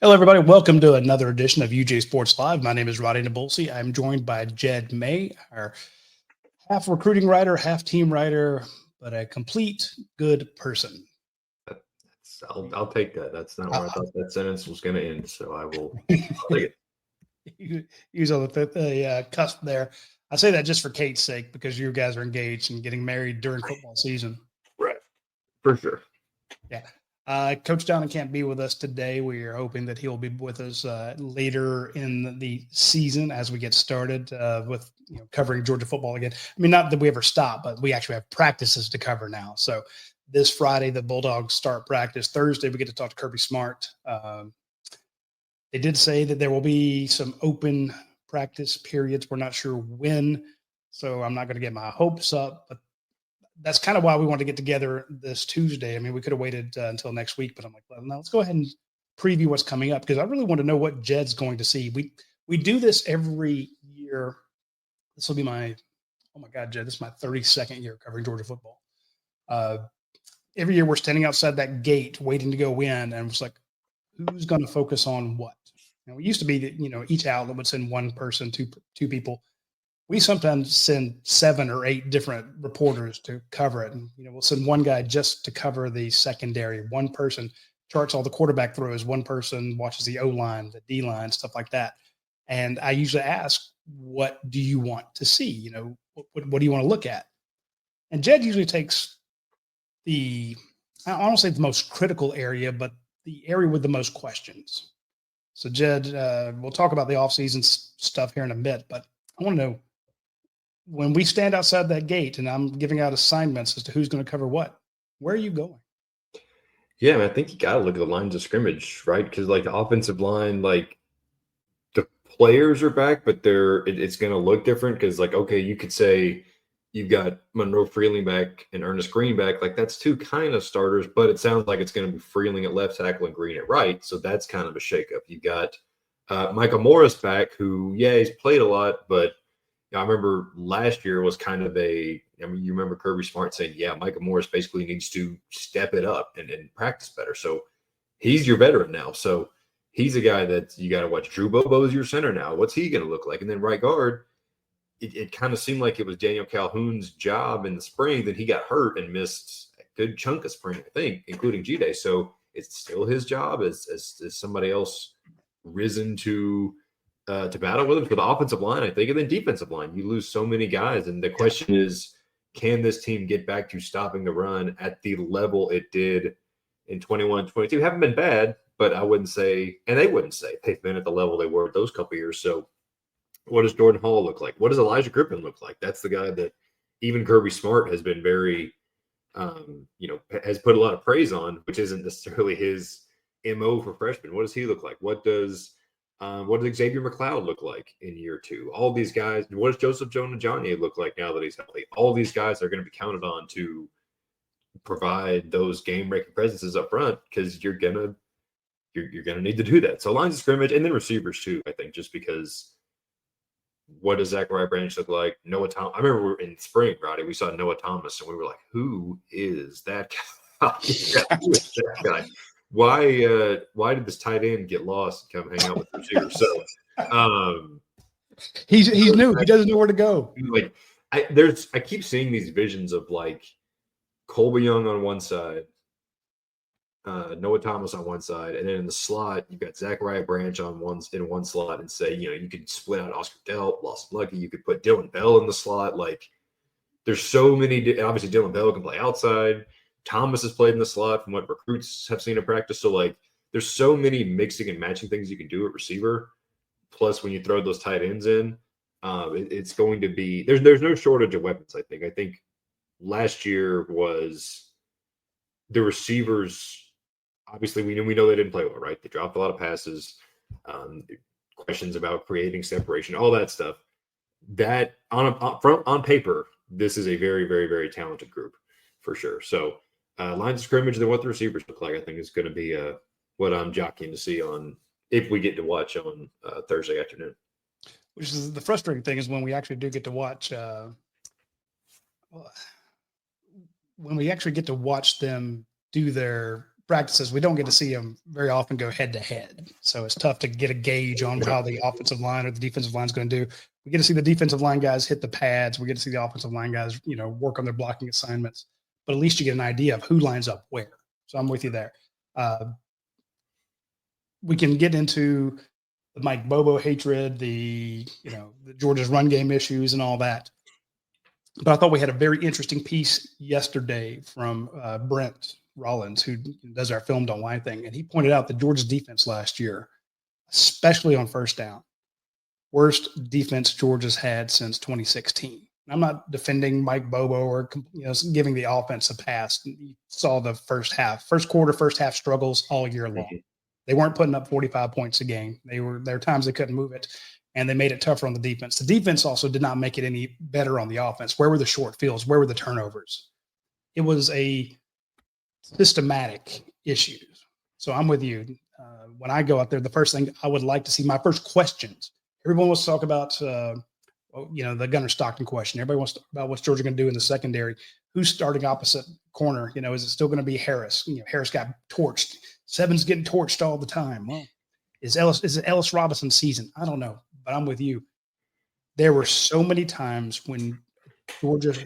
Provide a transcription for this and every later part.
Hello, everybody. Welcome to another edition of UJ Sports Live. My name is Radi Nabulsi. I'm joined by Jed May, our half recruiting writer, half team writer, but a complete good person. I'll take that. That's not where I thought that sentence was going to end, so I'll take it. Use on the cusp there. I say that just for Kate's sake because you guys are engaged and getting married during football season. Right. For sure. Yeah. Coach Downing can't be with us today. We are hoping that he'll be with us later in the season as we get started with covering Georgia football again. I mean, not that we ever stop, but we actually have practices to cover now. So this Friday, the Bulldogs start practice. Thursday, we get to talk to Kirby Smart. They did say that there will be some open practice periods. We're not sure when, so I'm not going to get my hopes up, but that's kind of why we wanted to get together this Tuesday. I mean, we could have waited until next week, but I'm like, well, no, let's go ahead and preview what's coming up because I really want to know what Jed's going to see. We do this every year. This will be oh my God, Jed, this is my 32nd year covering Georgia football. Every year we're standing outside that gate waiting to go in, and it's like, who's going to focus on what? It used to be that, each outlet would send one person, two people. We sometimes send 7 or 8 different reporters to cover it. And, we'll send one guy just to cover the secondary. One person charts all the quarterback throws. One person watches the O-line, the D-line, stuff like that. And I usually ask, what do you want to see? What do you want to look at? And Jed usually takes I don't say the most critical area, but the area with the most questions. So Jed, we'll talk about the offseason stuff here in a bit, but I want to know, when we stand outside that gate and I'm giving out assignments as to who's going to cover what, where are you going? Yeah, I think you got to look at the lines of scrimmage, right? Because the offensive line, the players are back, but it's going to look different because okay, you could say you've got Monroe Freeling back and Ernest Green back. That's two kind of starters, but it sounds like it's going to be Freeling at left tackle and Green at right. So that's kind of a shakeup. You've got Michael Morris back, who, he's played a lot, but I remember last year was kind of you remember Kirby Smart saying, Michael Morris basically needs to step it up and practice better. So he's your veteran now. So he's a guy that you got to watch. Drew Bobo's your center now. What's he going to look like? And then right guard, it kind of seemed like it was Daniel Calhoun's job in the spring. Then he got hurt and missed a good chunk of spring, I think, including G-Day. So it's still his job as somebody else risen to battle with him for the offensive line, I think, and then defensive line. You lose so many guys, and the question is, can this team get back to stopping the run at the level it did in 21-22? Haven't been bad, but I wouldn't say, and they wouldn't say, they've been at the level they were those couple years. So what does Jordan Hall look like? What does Elijah Griffin look like? That's the guy that even Kirby Smart has been very, has put a lot of praise on, which isn't necessarily his MO for freshmen. What does he look like? What does Xavier McLeod look like in year 2? All these guys. What does Joseph Jonah-Janye look like now that he's healthy? All these guys are going to be counted on to provide those game-breaking presences up front because you're gonna need to do that. So lines of scrimmage and then receivers too. I think just because. What does Zachariah Branch look like? Noah Thomas. I remember in spring, Roddy, we saw Noah Thomas, and we were like, "Who is that guy? Who is that guy? Why did this tight end get lost and come hang out with the receiver?" So, he's new. He doesn't know where to go. I keep seeing these visions of Colby Young on one side, Noah Thomas on one side, and then in the slot you've got Zachariah Branch in one slot, and say you could split out Oscar Delp, Lawson Lucky. You could put Dylan Bell in the slot. There's so many. Obviously, Dylan Bell can play outside. Thomas has played in the slot from what recruits have seen in practice. So there's so many mixing and matching things you can do at receiver. Plus, when you throw those tight ends in, it's going to be there's no shortage of weapons. I think last year was the receivers. Obviously, we know they didn't play well, right? They dropped a lot of passes, questions about creating separation, all that stuff. That on paper, this is a very, very, very talented group for sure. So lines of scrimmage, then what the receivers look like, I think is going to be what I'm jockeying to see on if we get to watch on Thursday afternoon. Which is the frustrating thing is when we actually do get to watch. When we actually get to watch them do their practices, we don't get to see them very often go head to head. So it's tough to get a gauge on how the offensive line or the defensive line is going to do. We get to see the defensive line guys hit the pads. We get to see the offensive line guys, work on their blocking assignments. But at least you get an idea of who lines up where. So I'm with you there. We can get into the Mike Bobo hatred, the Georgia's run game issues and all that. But I thought we had a very interesting piece yesterday from Brent Rollins, who does our Film Don't Lie thing. And he pointed out that Georgia's defense last year, especially on first down, worst defense Georgia's had since 2016. I'm not defending Mike Bobo or giving the offense a pass. You saw the first half struggles all year long. They weren't putting up 45 points a game. There were times they couldn't move it, and they made it tougher on the defense. The defense also did not make it any better on the offense. Where were the short fields? Where were the turnovers? It was a systematic issue. So I'm with you. When I go out there, the first thing I would like to see, my first questions, everyone wants to talk about the Gunnar Stockton question. Everybody wants to talk about what's Georgia going to do in the secondary. Who's starting opposite corner? Is it still going to be Harris? Harris got torched. Seven's getting torched all the time. Well, is it Ellis Robinson's season? I don't know, but I'm with you. There were so many times when Georgia's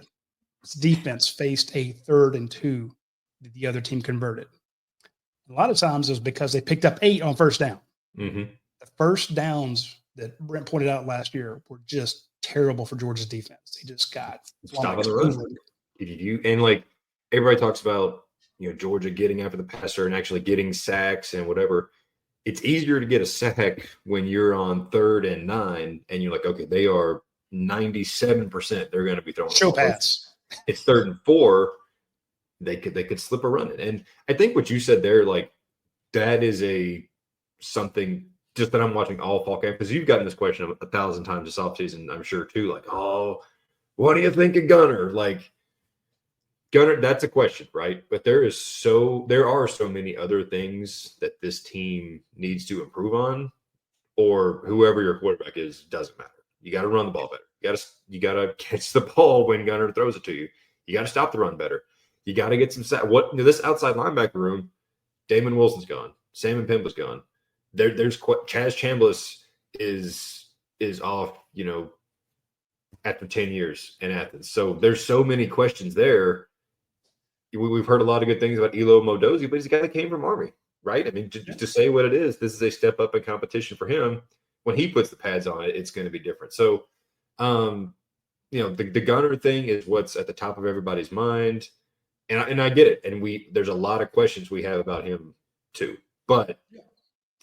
defense faced a 3rd and 2 that the other team converted. A lot of times it was because they picked up 8 on first down. Mm-hmm. The first downs that Brent pointed out last year were just terrible for Georgia's defense. They just got stop on the run. And like everybody talks about, Georgia getting after the passer and actually getting sacks and whatever. It's easier to get a sack when you're on 3rd and 9 and you're like, okay, they are 97%. They're going to be throwing show pass. It's 3rd and 4. They could slip a run in. And I think what you said there, like that is something just that I'm watching all fall camp, because you've gotten this question 1,000 times this offseason, I'm sure too. Like, oh, what do you think of Gunnar? Like, Gunnar, that's a question, right? But there are so many other things that this team needs to improve on, or whoever your quarterback is, doesn't matter. You got to run the ball better. You got to catch the ball when Gunnar throws it to you. You got to stop the run better. You got to get some this outside linebacker room. Damon Wilson's gone. Sam Pimp was gone. There's Chaz Chambliss is off, after 10 years in Athens. So there's so many questions there. We've heard a lot of good things about Elo Modozi, but he's a guy that came from Army, right? I mean, to say what it is, this is a step up in competition for him. When he puts the pads on it, it's going to be different. So, the Gunnar thing is what's at the top of everybody's mind. And I get it. And there's a lot of questions we have about him too, but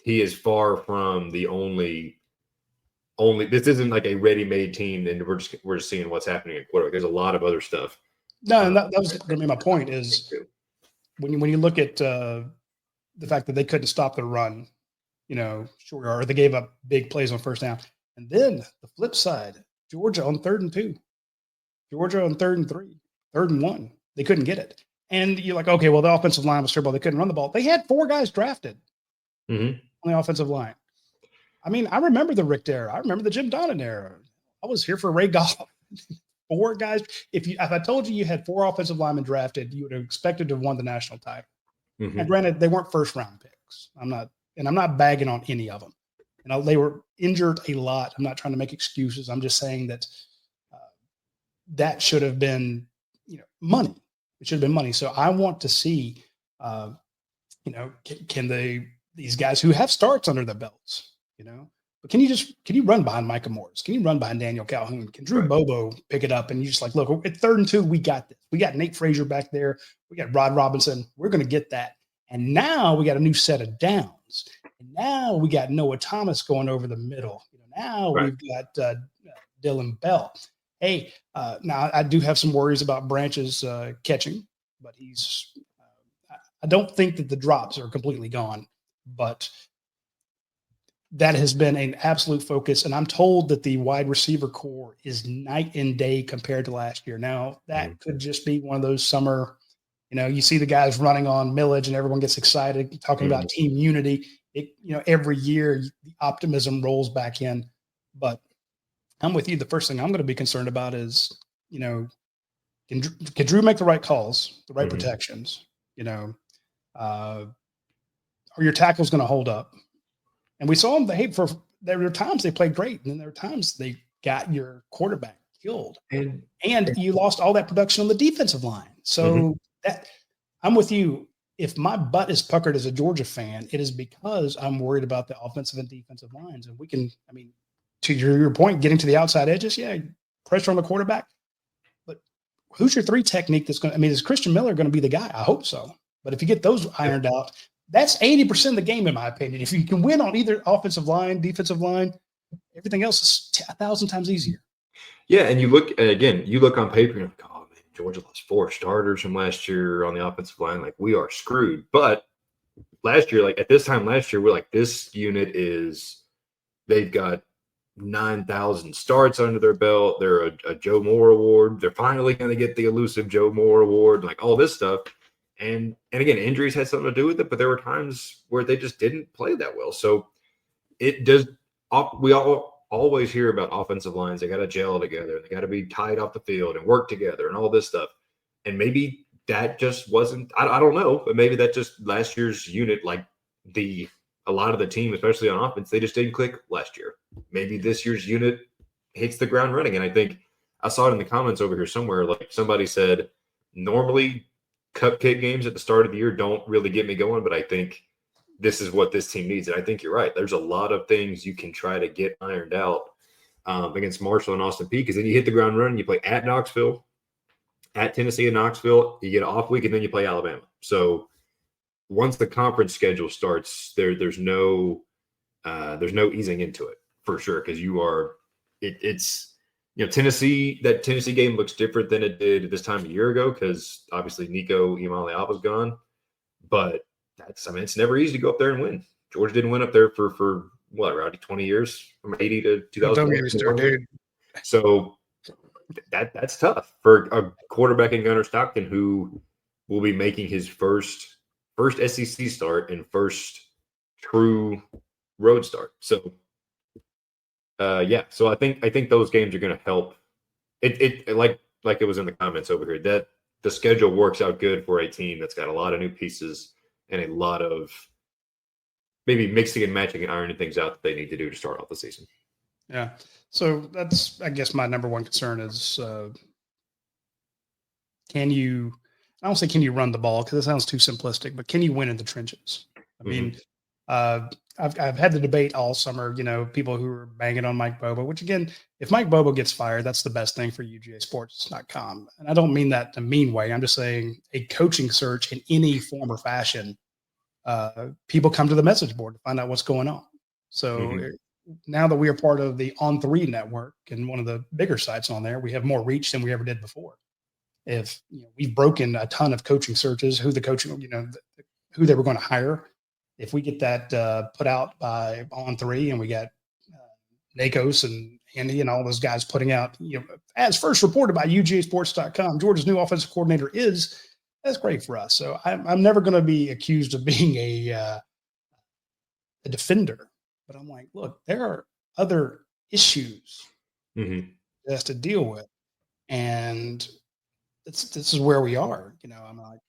he is far from the only, this isn't like a ready-made team. And we're just seeing what's happening at quarterback. There's a lot of other stuff. No, and that was going to be my point is when you look at the fact that they couldn't stop the run, or they gave up big plays on first down. And then the flip side, Georgia on 3rd and 2, Georgia on 3rd and 3, 3rd and 1, they couldn't get it. And you're like, okay, well, the offensive line was terrible. They couldn't run the ball. They had 4 guys drafted on the offensive line. I mean, I remember the Rick era. I remember the Jim Donnan era. I was here for Ray Goff. 4 guys. If I told you had 4 offensive linemen drafted, you would have expected to have won the national title. And granted, they weren't first-round picks. I'm not bagging on any of them. They were injured a lot. I'm not trying to make excuses. I'm just saying that that should have been, money. It should have been money. So I want to see, can these guys who have starts under their belts, but can you run behind Micah Morris? Can you run behind Daniel Calhoun? Can Drew Bobo pick it up? And you just like, look, at 3rd and 2, we got this. We got Nate Frazier back there. We got Rod Robinson. We're going to get that. And now we got a new set of downs. And now we got Noah Thomas going over the middle. Now we've got Dylan Bell. Hey, now I do have some worries about Branch's catching, but I don't think that the drops are completely gone, but that has been an absolute focus. And I'm told that the wide receiver core is night and day compared to last year. Now that could just be one of those summer, you see the guys running on millage and everyone gets excited talking about team unity. Every year the optimism rolls back in, but I'm with you. The first thing I'm going to be concerned about is, can Drew make the right calls, the right protections, Are your tackles going to hold up? And we saw them. There were times they played great, and then there were times they got your quarterback killed, and you lost all that production on the defensive line. So that I'm with you. If my butt is puckered as a Georgia fan, it is because I'm worried about the offensive and defensive lines. And we can, I mean, to your point, getting to the outside edges, yeah, pressure on the quarterback. But who's your 3 technique that's going to, I mean, is Christian Miller going to be the guy? I hope so. But if you get those ironed out, that's 80% of the game, in my opinion. If you can win on either offensive line, defensive line, everything else is 1,000 times easier. Yeah, and you look on paper, and you're like, oh man, Georgia lost 4 starters from last year on the offensive line. Like, we are screwed. But last year, like at this time last year, we're like, this unit they've got 9,000 starts under their belt. They're a Joe Moore award. They're finally going to get the elusive Joe Moore award, like all this stuff. And again, injuries had something to do with it, but there were times where they just didn't play that well. So it does. We all always hear about offensive lines. They got to gel together. They got to be tied off the field and work together and all this stuff. And maybe that just wasn't. I don't know, but maybe that just last year's unit, like a lot of the team, especially on offense, they just didn't click last year. Maybe this year's unit hits the ground running. And I think I saw it in the comments over here somewhere. Like somebody said, normally cupcake games at the start of the year don't really get me going, but I think this is what this team needs. And I think you're right. There's a lot of things you can try to get ironed out against Marshall and Austin Peay, because then you hit the ground running. You play at Knoxville, at Tennessee and Knoxville. You get an off week, and then you play Alabama. So once the conference schedule starts, there's no easing into it for sure, because it's Tennessee. That Tennessee game looks different than it did this time a year ago, because obviously Nico Iamaleava's gone. But it's never easy to go up there and win. Georgia didn't win up there for what, Rowdy, 20 years, from 80 to 2000. So that's tough for a quarterback in Gunnar Stockton, who will be making his first SEC start and first true road start. So so I think those games are going to help. It like it was in the comments over here, that the schedule works out good for a team that's got a lot of new pieces and a lot of maybe mixing and matching and ironing things out that they need to do to start off the season. Yeah. So that's, I guess, my number one concern is, can you run the ball, because it sounds too simplistic, but can you win in the trenches? I mean, I've had the debate all summer, people who are banging on Mike Bobo, which again, if Mike Bobo gets fired, that's the best thing for UGAsports.com. And I don't mean that in a mean way. I'm just saying a coaching search in any form or fashion, people come to the message board to find out what's going on. So now that we are part of the On3 network and one of the bigger sites on there, we have more reach than we ever did before. If we've broken a ton of coaching searches, who the coaching, who they were going to hire. If we get that put out by On3, and we got Nakos and Andy and all those guys putting out, as first reported by UGAsports.com, Georgia's new offensive coordinator that's great for us. So I'm never going to be accused of being a defender, but I'm like, look, there are other issues that has to deal with, and this is where we are. I'm like,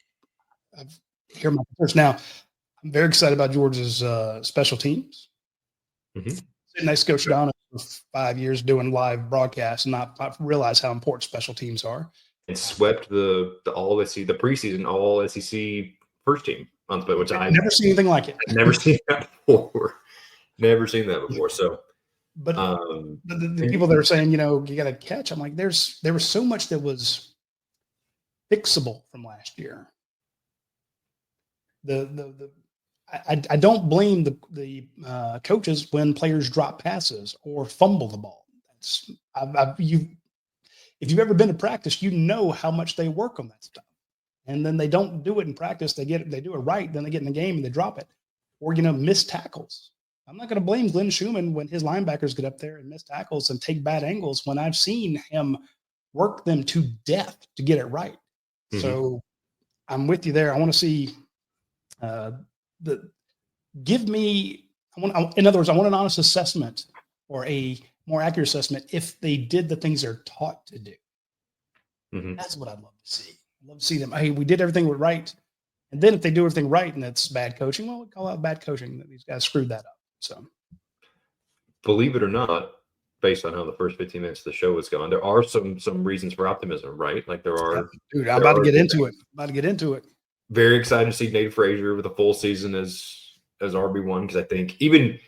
I've hear my first now. I'm very excited about Georgia's special teams. Nice Coach Donovan for 5 years doing live broadcasts and not realize how important special teams are. It swept the all SEC, the preseason all SEC first team month, but which I've never seen anything like it. I've never seen that before. Never seen that before. So, but the people that are saying, you got to catch, I'm like, there was so much that fixable from last year. I don't blame the coaches when players drop passes or fumble the ball. If you've ever been to practice, how much they work on that stuff, and then they don't do it in practice. They do it right, then they get in the game and they drop it, or miss tackles. I'm not going to blame Glenn Schumann when his linebackers get up there and miss tackles and take bad angles, when I've seen him work them to death to get it right. So I'm with you there. I want to see in other words, I want an honest assessment, or a more accurate assessment, if they did the things they're taught to do. That's what I'd love to see. I'd love to see them. Hey, we did everything right. And then if they do everything right and it's bad coaching, well, we call out bad coaching that these guys screwed that up. So, believe it or not, based on how the first 15 minutes of the show was going, there are some reasons for optimism, right? Like there yep. are. Dude, I'm about to get into it. Very excited to see Nate Frazier with a full season as RB1, because I think even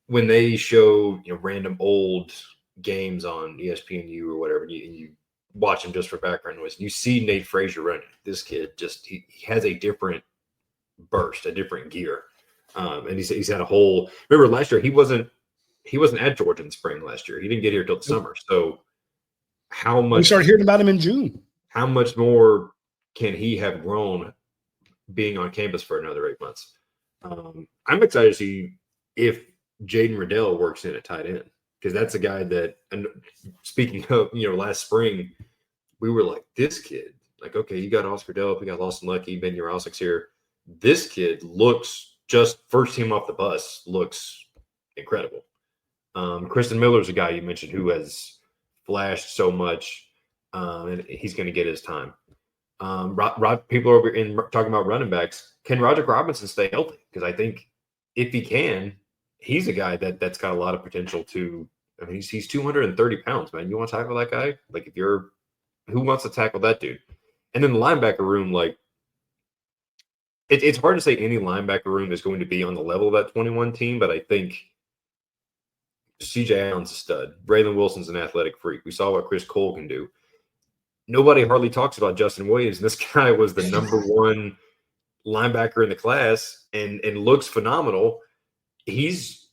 when they show random old games on ESPNU or whatever, you watch him just for background noise, and you see Nate Frazier running. This kid he has a different burst, a different gear, and he's had a whole. Remember last year he wasn't at Georgia in spring last year. He didn't get here till the summer. So how much we started hearing about him in June? How much more can he have grown being on campus for another 8 months? I'm excited to see if Jaden Riddell works in at tight end, because that's a guy that, and speaking of, last spring, we were like, this kid, like, okay, you got Oscar Delp, you got Lawson Lucky, Ben Urosic's here. This kid looks, just first team off the bus, looks incredible. Kristen Miller's a guy you mentioned who has flashed so much, and he's going to get his time. People are talking about running backs. Can Roderick Robinson stay healthy? Because I think if he can, he's a guy that's got a lot of potential to. I mean, he's 230 pounds, man. You want to tackle that guy? Like, who wants to tackle that dude? And then the linebacker room, like, it's hard to say any linebacker room is going to be on the level of that 21 team, but I think CJ Allen's a stud. Braylon Wilson's an athletic freak. We saw what Chris Cole can do. Nobody hardly talks about Justin Williams, and this guy was the number one linebacker in the class and looks phenomenal. He's,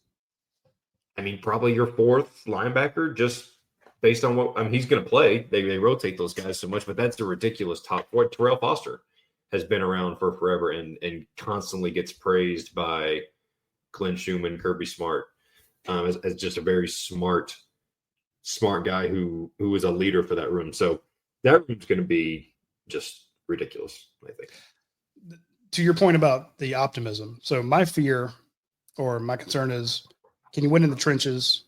probably your fourth linebacker, just based on what he's going to play. They rotate those guys so much, but that's a ridiculous top four. Terrell Foster has been around for forever and constantly gets praised by Glenn Schumann, Kirby Smart, as just a very smart guy who is a leader for that room. So that room's going to be just ridiculous, I think. To your point about the optimism. So my fear or my concern is, can you win in the trenches?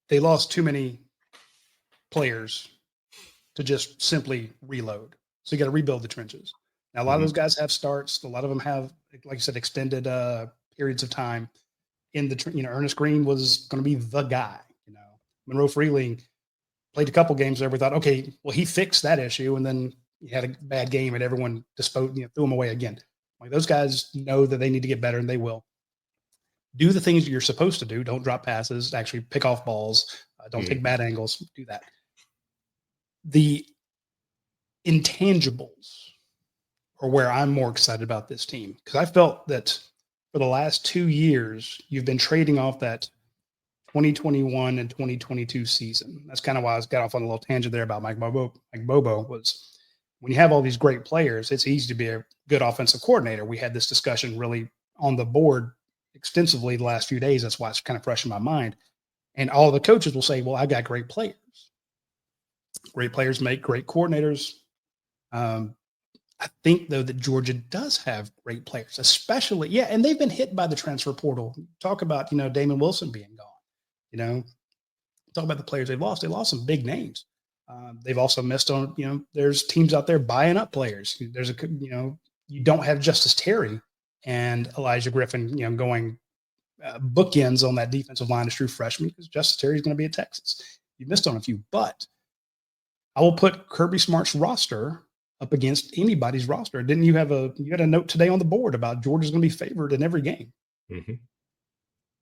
They lost too many players to just simply reload. So you got to rebuild the trenches. Now, a lot of those guys have starts. A lot of them have, like you said, extended periods of time. In the, Ernest Green was going to be the guy. Monroe Freeling played a couple games there. We thought, okay, well, he fixed that issue, and then he had a bad game, and everyone threw him away again. Like, those guys know that they need to get better, and they will. Do the things you're supposed to do. Don't drop passes. Actually pick off balls. Don't take bad angles. Do that. The intangibles are where I'm more excited about this team, because I felt that for the last 2 years, you've been trading off that 2021 and 2022 season. That's kind of why I got off on a little tangent there about Mike Bobo. Mike Bobo was, when you have all these great players, it's easy to be a good offensive coordinator. We had this discussion really on the board extensively the last few days. That's why it's kind of fresh in my mind. And all the coaches will say, well, I got great players. Great players make great coordinators. I think, though, that Georgia does have great players, especially, and they've been hit by the transfer portal. Talk about, Damon Wilson being gone. Talk about the players they've lost. They lost some big names. They've also missed on, there's teams out there buying up players. There's you don't have Justice Terry and Elijah Griffin, going bookends on that defensive line as true freshmen, because Justice Terry is going to be at Texas. You missed on a few, but I will put Kirby Smart's roster up against anybody's roster. Didn't you had a note today on the board about Georgia's going to be favored in every game? Mm-hmm.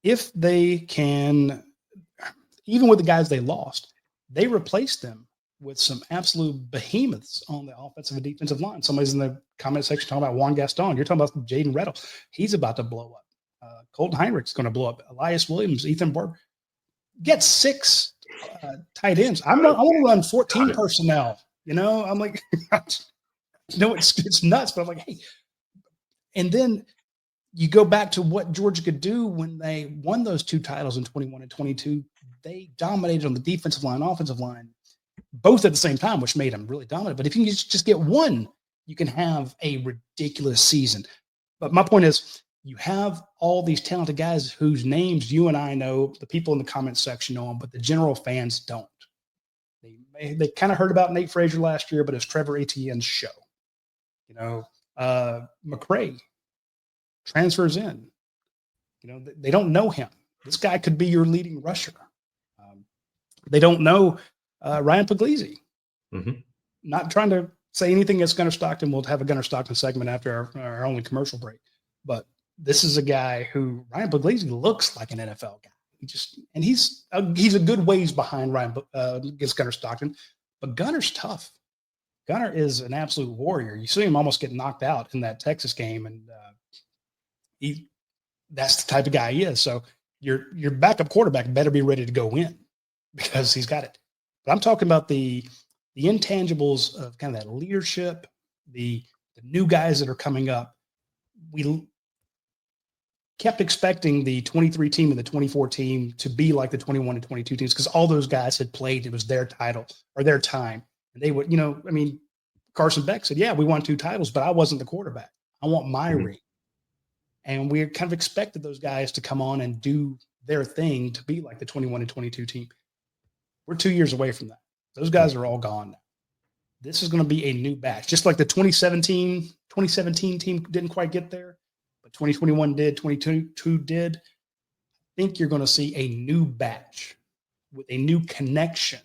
If they can, even with the guys they lost, they replaced them with some absolute behemoths on the offensive and defensive line. Somebody's in the comment section talking about Juan Gaston. You're talking about Jaden Reddle. He's about to blow up. Colton Heinrich's going to blow up. Elias Williams, Ethan Barber. Get 6 tight ends. I want to run 14 personnel. I'm like, it's nuts, but I'm like, hey. And then you go back to what Georgia could do when they won those 2 titles in 21 and 22. They dominated on the defensive line, offensive line, both at the same time, which made them really dominant. But if you can just get one, you can have a ridiculous season. But my point is, you have all these talented guys whose names you and I know, the people in the comment section know them, but the general fans don't. They kind of heard about Nate Frazier last year, but it's Trevor Etienne's show. McCray transfers in. They don't know him. This guy could be your leading rusher. They don't know Ryan Puglisi. Mm-hmm. Not trying to say anything against Gunnar Stockton. We'll have a Gunnar Stockton segment after our only commercial break. But this is a guy who Ryan Puglisi looks like an NFL guy. He's a good ways behind Ryan against Gunnar Stockton, but Gunner's tough. Gunner is an absolute warrior. You see him almost get knocked out in that Texas game, and that's the type of guy he is. So your backup quarterback better be ready to go in because he's got it. But I'm talking about the intangibles of kind of that leadership, the new guys that are coming up. We kept expecting the 23 team and the 24 team to be like the 21 and 22 teams because all those guys had played. It was their title or their time. And they would, Carson Beck said, yeah, we won 2 titles, but I wasn't the quarterback. I want my ring. And we kind of expected those guys to come on and do their thing to be like the 21 and 22 team. We're 2 years away from that. Those guys are all gone now. This is going to be a new batch. Just like the 2017 team didn't quite get there, but 2021 did, 2022 did. I think you're going to see a new batch with a new connection.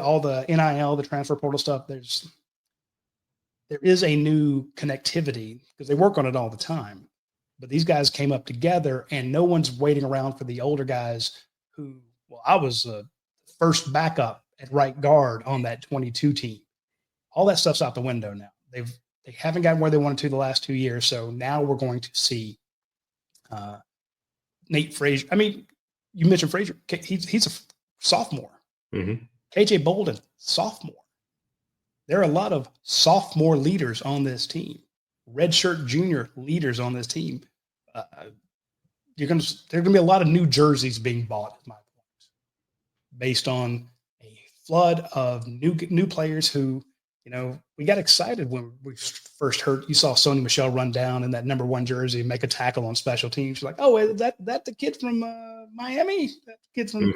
All the NIL, the transfer portal stuff, there is a new connectivity because they work on it all the time. But these guys came up together, and no one's waiting around for the older guys who, I was the first backup at right guard on that 22 team. All that stuff's out the window now. They haven't gotten where they wanted to the last 2 years. So now we're going to see Nate Frazier. I mean, you mentioned Frazier. He's a sophomore. Mm-hmm. KJ Bolden, sophomore. There are a lot of sophomore leaders on this team, redshirt junior leaders on this team. There are going to be a lot of new jerseys being bought, at my point, based on a flood of new players who, we got excited when we first heard. You saw Sony Michel run down in that number 1 jersey and make a tackle on special teams. You're like, oh, is that the kid from Miami? That kid from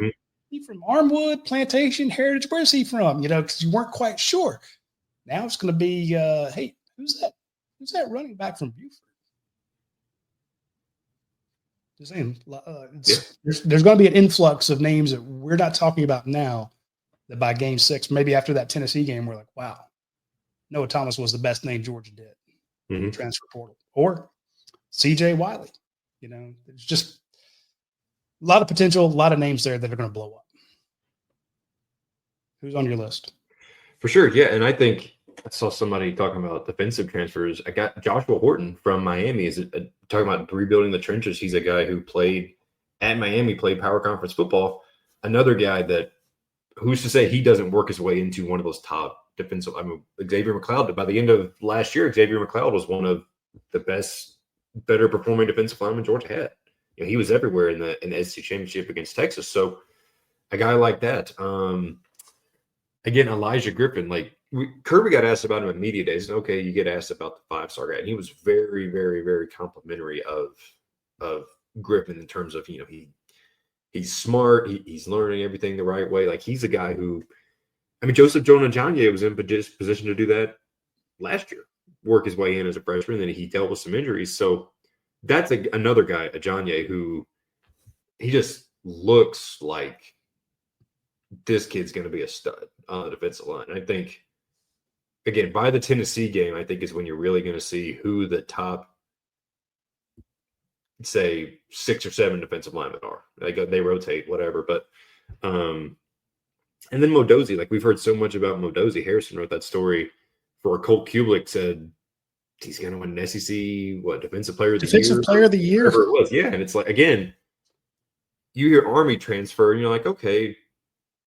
he from Armwood, Plantation, Heritage? Where's he from? Because you weren't quite sure. Now it's going to be, hey, who's that? Who's that running back from Buford? Just saying, there's going to be an influx of names that we're not talking about now. That by game 6, maybe after that Tennessee game, we're like, wow, Noah Thomas was the best name Georgia did in the transfer portal, or C.J. Wiley. There's just a lot of potential, a lot of names there that are going to blow up. Who's on your list? For sure, yeah. And I think I saw somebody talking about defensive transfers. I got Joshua Horton from Miami. Talking about rebuilding the trenches. He's a guy who played at Miami, played power conference football. Another guy that, who's to say he doesn't work his way into one of those top defensive? Xavier McLeod. By the end of last year, Xavier McLeod was one of the better performing defensive linemen Georgia had. He was everywhere in the SEC championship against Texas. So a guy like that. Again, Elijah Griffin, Kirby got asked about him at media days. And okay, you get asked about the 5-star guy, and he was very, very, very complimentary of Griffin in terms of he's smart, he's learning everything the right way. He's a guy who, Joseph Jonah-Ajonye was in position to do that last year, work his way in as a freshman, and then he dealt with some injuries. So that's another guy, Ajonye, who he just looks like this kid's going to be a stud on the defensive line. I think, again, by the Tennessee game, I think is when you're really going to see who the top, say, 6 or 7 defensive linemen are. They rotate, whatever. But, and then Modozi, we've heard so much about Modozi. Harrison wrote that story for Colt Kubelik, said he's going to win an SEC, defensive player of the year? Defensive player of the year. Whatever it was. Yeah. And it's again, you hear Army transfer and you're like, okay,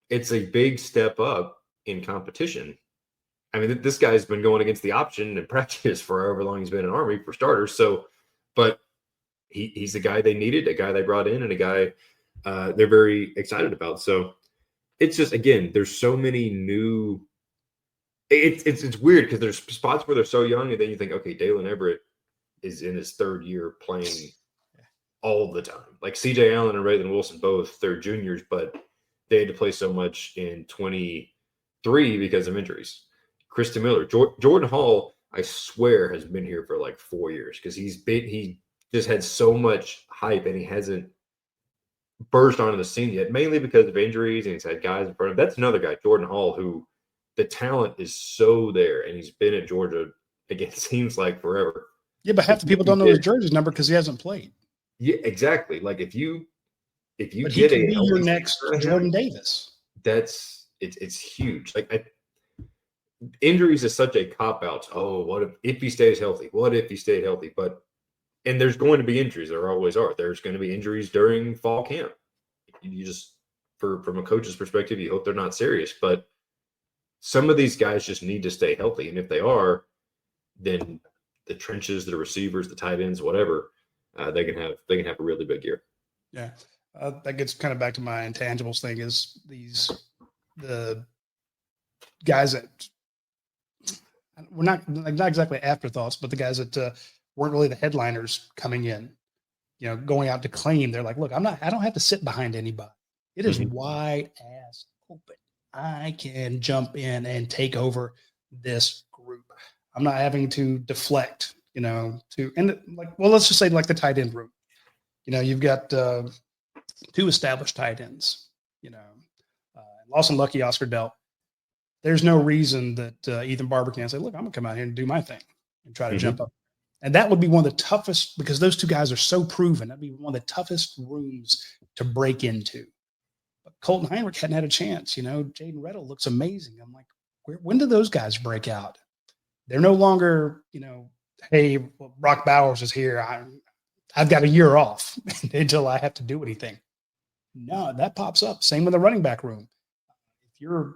it's a big step up in competition. This guy's been going against the option in practice for however long he's been in Army for starters. So, but he's the guy they needed, a guy they brought in, and a guy they're very excited about. So it's just, again, there's so many new. It's weird because there's spots where they're so young, and then you think, okay, Dalen Everett is in his 3rd year playing all the time. C.J. Allen and Raylan Wilson, both, they're juniors, but they had to play so much in 23 because of injuries. Kristen Miller. Jordan Hall, I swear, has been here for like 4 years because he just had so much hype and he hasn't burst onto the scene yet, mainly because of injuries and he's had guys in front of him. That's another guy, Jordan Hall, who the talent is so there and he's been at Georgia, again, it seems like forever. Yeah, but half the people don't know his jersey number because he hasn't played. Yeah, exactly. Like if you But get he could be your next Jordan Davis. It's huge. Like injuries is such a cop out. Oh, what if he stays healthy? What if he stayed healthy? And there's going to be injuries. There always are. There's going to be injuries during fall camp. You just, from a coach's perspective, you hope they're not serious. But some of these guys just need to stay healthy, and if they are, then the trenches, the receivers, the tight ends, whatever, they can have a really big year. Yeah, that gets kind of back to my intangibles thing. Is the guys that we're not exactly afterthoughts, but the guys that weren't really the headliners coming in, going out to claim. They're like, look, I don't have to sit behind anybody. It is wide ass open. I can jump in and take over this group. I'm not having to deflect, let's just say like the tight end room. You've got 2 established tight ends, Lawson Lucky, Oscar Dell. There's no reason that Ethan Barber can't say, look, I'm gonna come out here and do my thing and try to jump up. And that would be one of the toughest, because those 2 guys are so proven. That'd be one of the toughest rooms to break into. But Colton Heinrich hadn't had a chance. Jaden Reddle looks amazing. I'm like, when do those guys break out? They're no longer, hey, Brock Bowers is here. I've got a year off until I have to do anything. No, that pops up. Same with the running back room. If you're,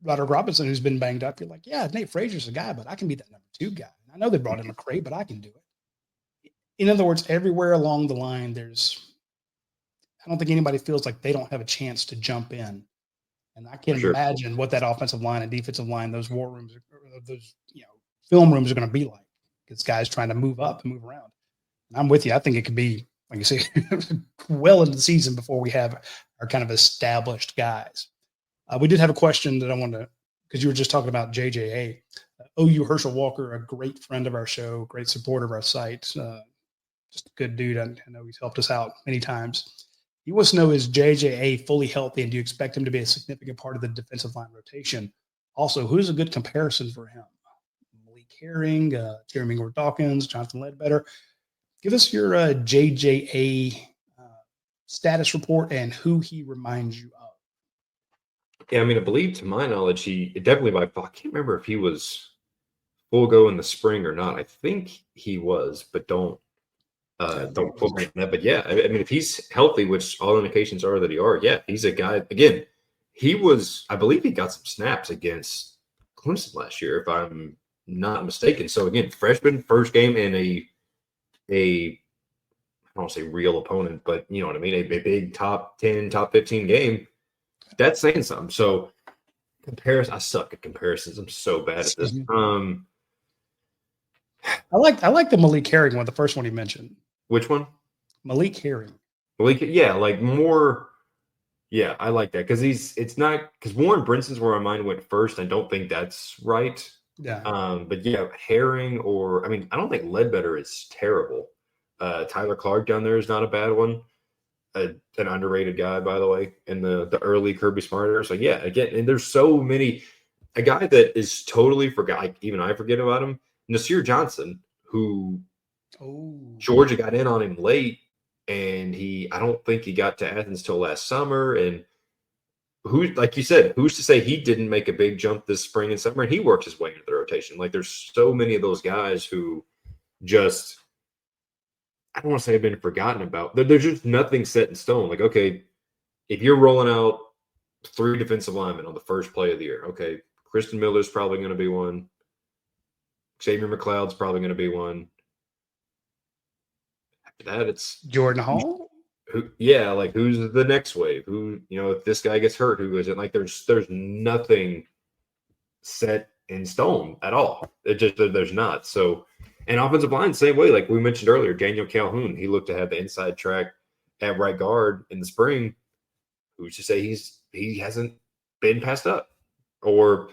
Roderick Robinson, who's been banged up, you're like, yeah, Nate Frazier's a guy, but I can be that number 2 guy. I know they brought in McCray, but I can do it. In other words, everywhere along the line, I don't think anybody feels like they don't have a chance to jump in. And I can't imagine what that offensive line and defensive line, those war rooms, those film rooms are going to be like. It's guys trying to move up and move around. And I'm with you. I think it could be, like you say, well into the season before we have our kind of established guys. We did have a question that I wanted to, because you were just talking about JJA. OU Herschel Walker, a great friend of our show, great supporter of our site, just a good dude. I know he's helped us out many times. He wants to know, is JJA fully healthy, and do you expect him to be a significant part of the defensive line rotation? Also, who's a good comparison for him? Malik Herring, Terry Mingler-Dawkins, Jonathan Ledbetter. Give us your JJA status report and who he reminds you of. Yeah, I mean, I believe, to my knowledge, he definitely I can't remember if he was full go in the spring or not. I think he was, but don't quote me on that. But yeah, I mean, if he's healthy, which all indications are that he's a guy. Again, I believe he got some snaps against Clemson last year, if I'm not mistaken. So again, freshman, first game in a I don't want to say real opponent, but you know what I mean, a big top 10, top 15 game. That's saying something. So I suck at comparisons. I'm so bad at this. I like the Malik Herring one, the first one he mentioned. Which one? Malik Herring. Yeah, like more. Yeah, I like that because because Warren Brinson's where my mind went first. I don't think that's right. Yeah. But yeah, Herring I don't think Ledbetter is terrible. Tyler Clark down there is not a bad one. An underrated guy, by the way, in the early Kirby Smart era. So yeah, again, and there's so many. A guy that is totally forgot, like even I forget about him, Nasir Johnson, who Georgia got in on him late, and I don't think he got to Athens till last summer. And like you said, who's to say he didn't make a big jump this spring and summer, and he worked his way into the rotation. Like there's so many of those guys who just, I don't want to say have been forgotten about. There's just nothing set in stone. Like, okay, if you're rolling out 3 defensive linemen on the first play of the year, okay, Kristen Miller's probably going to be one. Xavier McLeod's probably going to be one. After that, it's Jordan Hall. Who's the next wave? Who, if this guy gets hurt, who is it? Like, there's nothing set in stone at all. There's not. So, and offensive line, same way. Like we mentioned earlier, Daniel Calhoun, he looked to have the inside track at right guard in the spring. Who's to say he hasn't been passed up? Or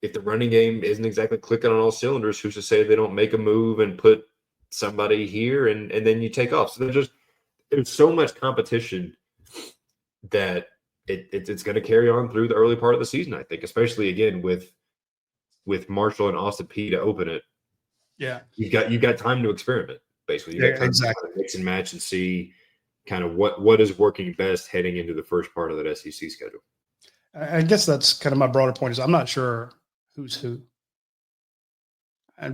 if the running game isn't exactly clicking on all cylinders, who's to say they don't make a move and put somebody here and then you take off? So there's so much competition that it's going to carry on through the early part of the season, I think, especially again with Marshall and Austin P to open it. Yeah. You've got time to experiment, basically. You got time to mix and match and see kind of what is working best heading into the first part of that SEC schedule. I guess that's kind of my broader point is I'm not sure who's who. I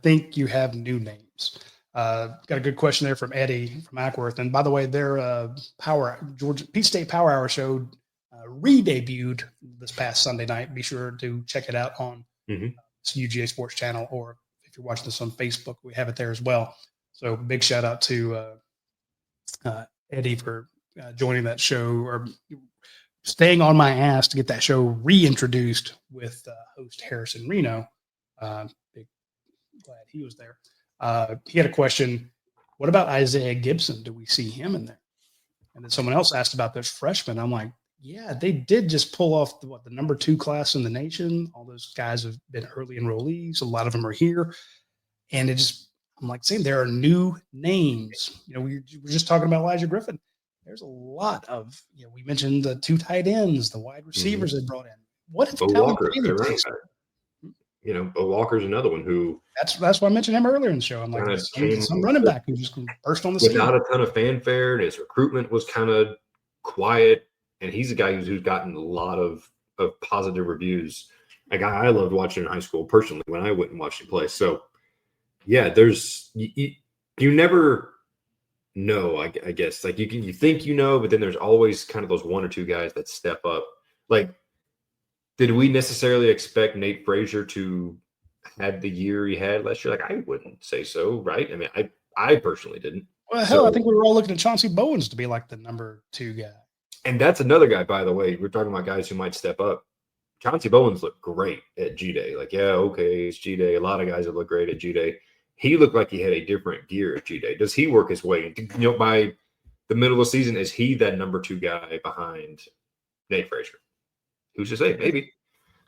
think you have new names. Got a good question there from Eddie from Ackworth. And by the way, their Georgia Peach State Power Hour show re-debuted this past Sunday night. Be sure to check it out on UGA Sports Channel, or if you're watching this on Facebook, we have it there as well. So big shout out to Eddie for joining that show, or staying on my ass to get that show reintroduced with host Harrison Reno. Big glad he was there. He had a question. What about Isaiah Gibson? Do we see him in there? And then someone else asked about those freshmen. I'm like, yeah, they did just pull off the number 2 class in the nation. All those guys have been early enrollees. A lot of them are here. And I'm like saying there are new names. We were just talking about Elijah Griffin. There's a lot of, we mentioned the 2 tight ends, the wide receivers they brought in. What if Walker, Bo Walker's another one who. That's why I mentioned him earlier in the show. I'm like, some running back who just burst on the scene without a ton of fanfare, and his recruitment was kind of quiet. And he's a guy who's gotten a lot of positive reviews. A guy I loved watching in high school personally when I went and watched him play. So, yeah, there's you never know. I guess like you think but then there's always kind of those 1 or 2 guys that step up. Like, did we necessarily expect Nate Frazier to have the year he had last year? Like, I wouldn't say so, right? I mean, I personally didn't. Well, hell, I think we were all looking at Chauncey Bowens to be like the number 2 guy. And that's another guy, by the way. We're talking about guys who might step up. Chauncey Bowens looked great at G-Day. Like, yeah, okay, it's G-Day. A lot of guys that look great at G-Day. He looked like he had a different gear at G-Day. Does he work his way? By the middle of the season, is he that number 2 guy behind Nate Frazier? Who's to say? Maybe.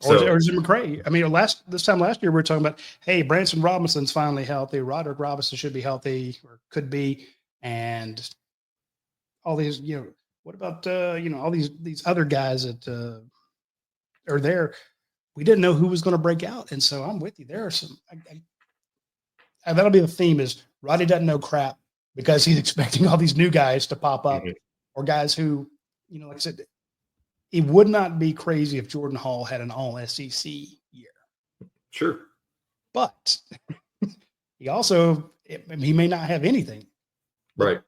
Or is it McCray? I mean, this time last year, we were talking about, hey, Branson Robinson's finally healthy. Roderick Robinson should be healthy, or could be. And all these, what about, all these other guys that are there? We didn't know who was going to break out. And so I'm with you. There are some, that'll be the theme is Radi doesn't know crap because he's expecting all these new guys to pop up or guys who, like I said, it would not be crazy if Jordan Hall had an all SEC year. Sure. But he may not have anything. Right.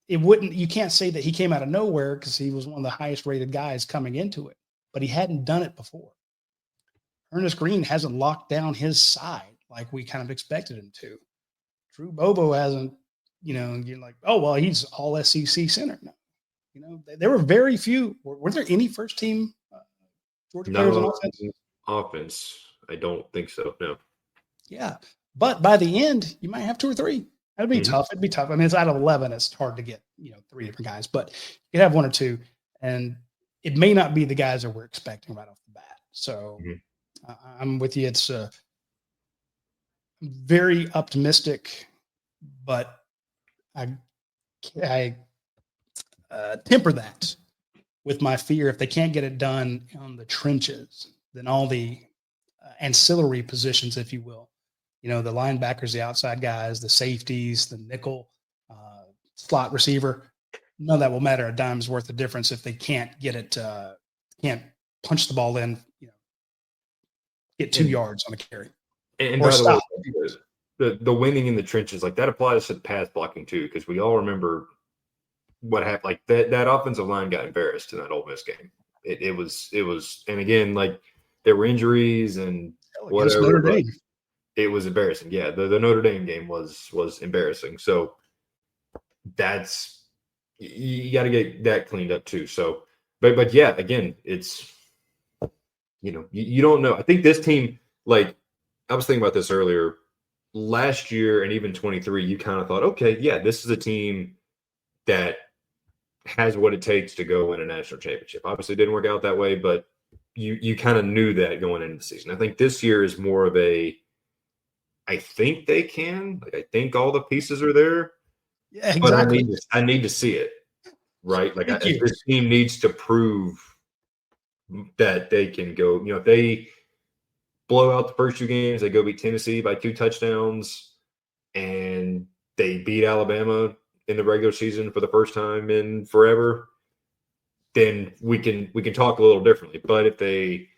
You can't say that he came out of nowhere because he was one of the highest rated guys coming into it, but he hadn't done it before. Ernest Green hasn't locked down his side like we kind of expected him to. Drew Bobo hasn't, you're like, oh, well, he's all SEC center. No. There were very few. Were there any first team Georgia players on offense? Offense, I don't think so. No. Yeah. But by the end, you might have 2 or 3. That'd be tough. It'd be tough. I mean, it's out of 11. It's hard to get, 3 different guys, but you could have 1 or 2, and it may not be the guys that we're expecting right off the bat. So I'm with you. It's very optimistic, but I temper that with my fear. If they can't get it done on the trenches, then all the ancillary positions, if you will, the linebackers, the outside guys, the safeties, the nickel, slot receiver, none of that will matter a dime's worth of difference if they can't get it, can't punch the ball in, get 2 yards on a carry. And by the way, the winning in the trenches, like that applies to the pass blocking too, because we all remember what happened. Like that offensive line got embarrassed in that Ole Miss game. It was, and again, like there were injuries and whatever. It was embarrassing. Yeah, the Notre Dame game was embarrassing. So that's, you got to get that cleaned up too. So, but yeah, again, it's, you don't know. I think this team, like I was thinking about this earlier, last year and even 23, you kind of thought, okay, yeah, this is a team that has what it takes to go win a national championship. Obviously, it didn't work out that way, but you kind of knew that going into the season. I think this year is more of a, I think they can. Like, I think all the pieces are there. Yeah, But exactly. I need to see it, right? Like Thank you. this team needs to prove that they can go. If they blow out the first 2 games, they go beat Tennessee by 2 touchdowns, and they beat Alabama in the regular season for the first time in forever, then we can talk a little differently. But if they,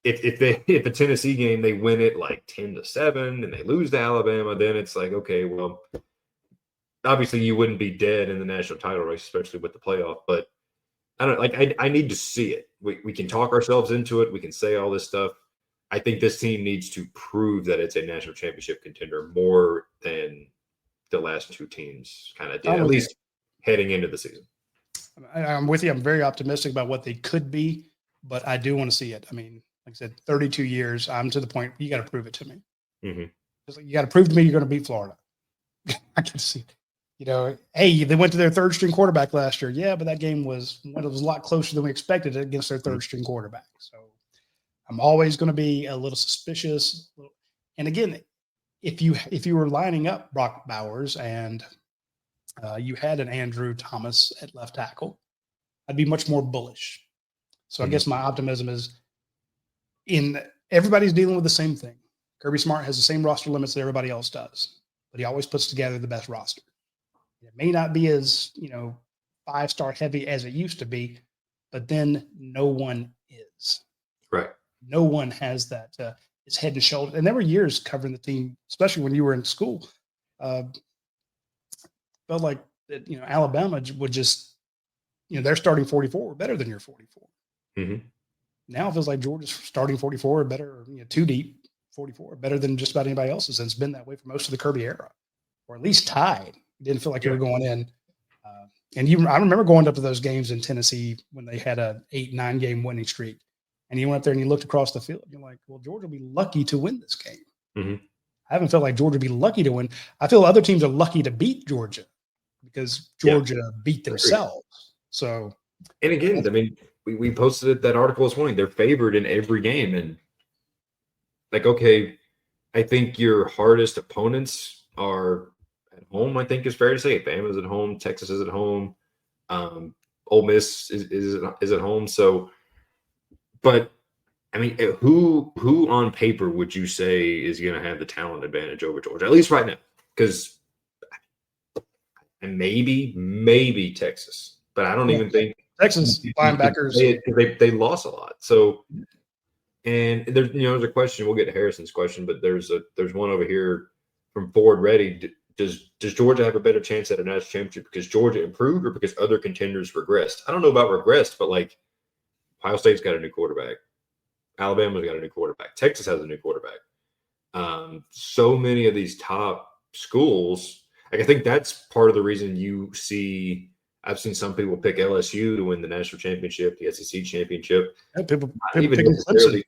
if a Tennessee game they win it like 10-7 and they lose to Alabama, then it's like, okay, well, obviously you wouldn't be dead in the national title race, especially with the playoff. But I don't like. I need to see it. We can talk ourselves into it. We can say all this stuff. I think this team needs to prove that it's a national championship contender more than the last 2 teams kind of did, at least heading into the season. I'm with you. I'm very optimistic about what they could be, but I do want to see it. I mean, like I said, 32 years. I'm to the point. You got to prove it to me. Mm-hmm. Just like you got to prove to me you're going to beat Florida. I can see. Hey, they went to their 3rd string quarterback last year. Yeah, but that game was a lot closer than we expected against their 3rd string quarterback. So I'm always going to be a little suspicious. And again, if you were lining up Brock Bowers and you had an Andrew Thomas at left tackle, I'd be much more bullish. So I guess my optimism is everybody's dealing with the same thing. Kirby Smart has the same roster limits that everybody else does, but he always puts together the best roster. It may not be as, 5-star heavy as it used to be, but then no one is. Right. No one has that. It's head and shoulders. And there were years covering the team, especially when you were in school. Felt like Alabama would just, they're starting 44 better than your 44. Mm-hmm. Now it feels like Georgia's starting 44 better, 2 deep 44 better than just about anybody else's. And it's been that way for most of the Kirby era, or at least tied. It didn't feel like you were going in. I remember going up to those games in Tennessee when they had a 8-9 game winning streak. And you went up there and you looked across the field. And you're like, well, Georgia will be lucky to win this game. Mm-hmm. I haven't felt like Georgia will be lucky to win. I feel other teams are lucky to beat Georgia because Georgia beat themselves. So, and again, I mean, we posted that article this morning. They're favored in every game. And like, okay, I think your hardest opponents are at home, I think is fair to say. Bama's at home, Texas is at home, Ole Miss is at home. So, but I mean, who on paper would you say is going to have the talent advantage over Georgia, at least right now? Because maybe Texas, but I don't even think Texas linebackers they lost a lot. So, and there's a question. We'll get to Harrison's question, but there's one over here from Ford Ready. Does Georgia have a better chance at a national championship because Georgia improved or because other contenders regressed? I don't know about regressed, but like Ohio State's got a new quarterback. Alabama's got a new quarterback. Texas has a new quarterback. So many of these top schools, like I think that's part of the reason you see. I've seen some people pick LSU to win the national championship, the SEC championship. Yeah, people even picking Clemson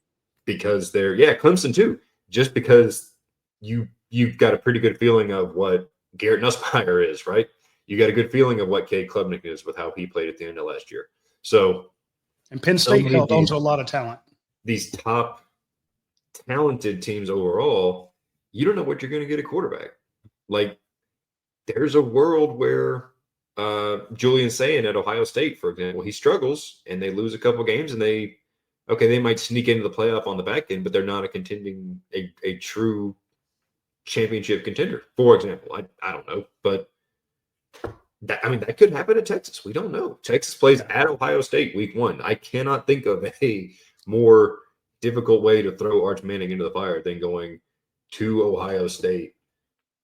because they're Clemson too. Just because you've got a pretty good feeling of what Garrett Nussmeier is, right? You got a good feeling of what Cade Klubnik is with how he played at the end of last year. So, and Penn State held on to a lot of talent. These top talented teams overall, you don't know what you're going to get a quarterback. Like, there's a world where Julian Sayin at Ohio State, for example, he struggles and they lose a couple games and they might sneak into the playoff on the back end, but they're not a true championship contender, for example. I don't know, but that could happen at Texas. We don't know. Texas plays at Ohio State week 1. I cannot think of a more difficult way to throw Arch Manning into the fire than going to Ohio State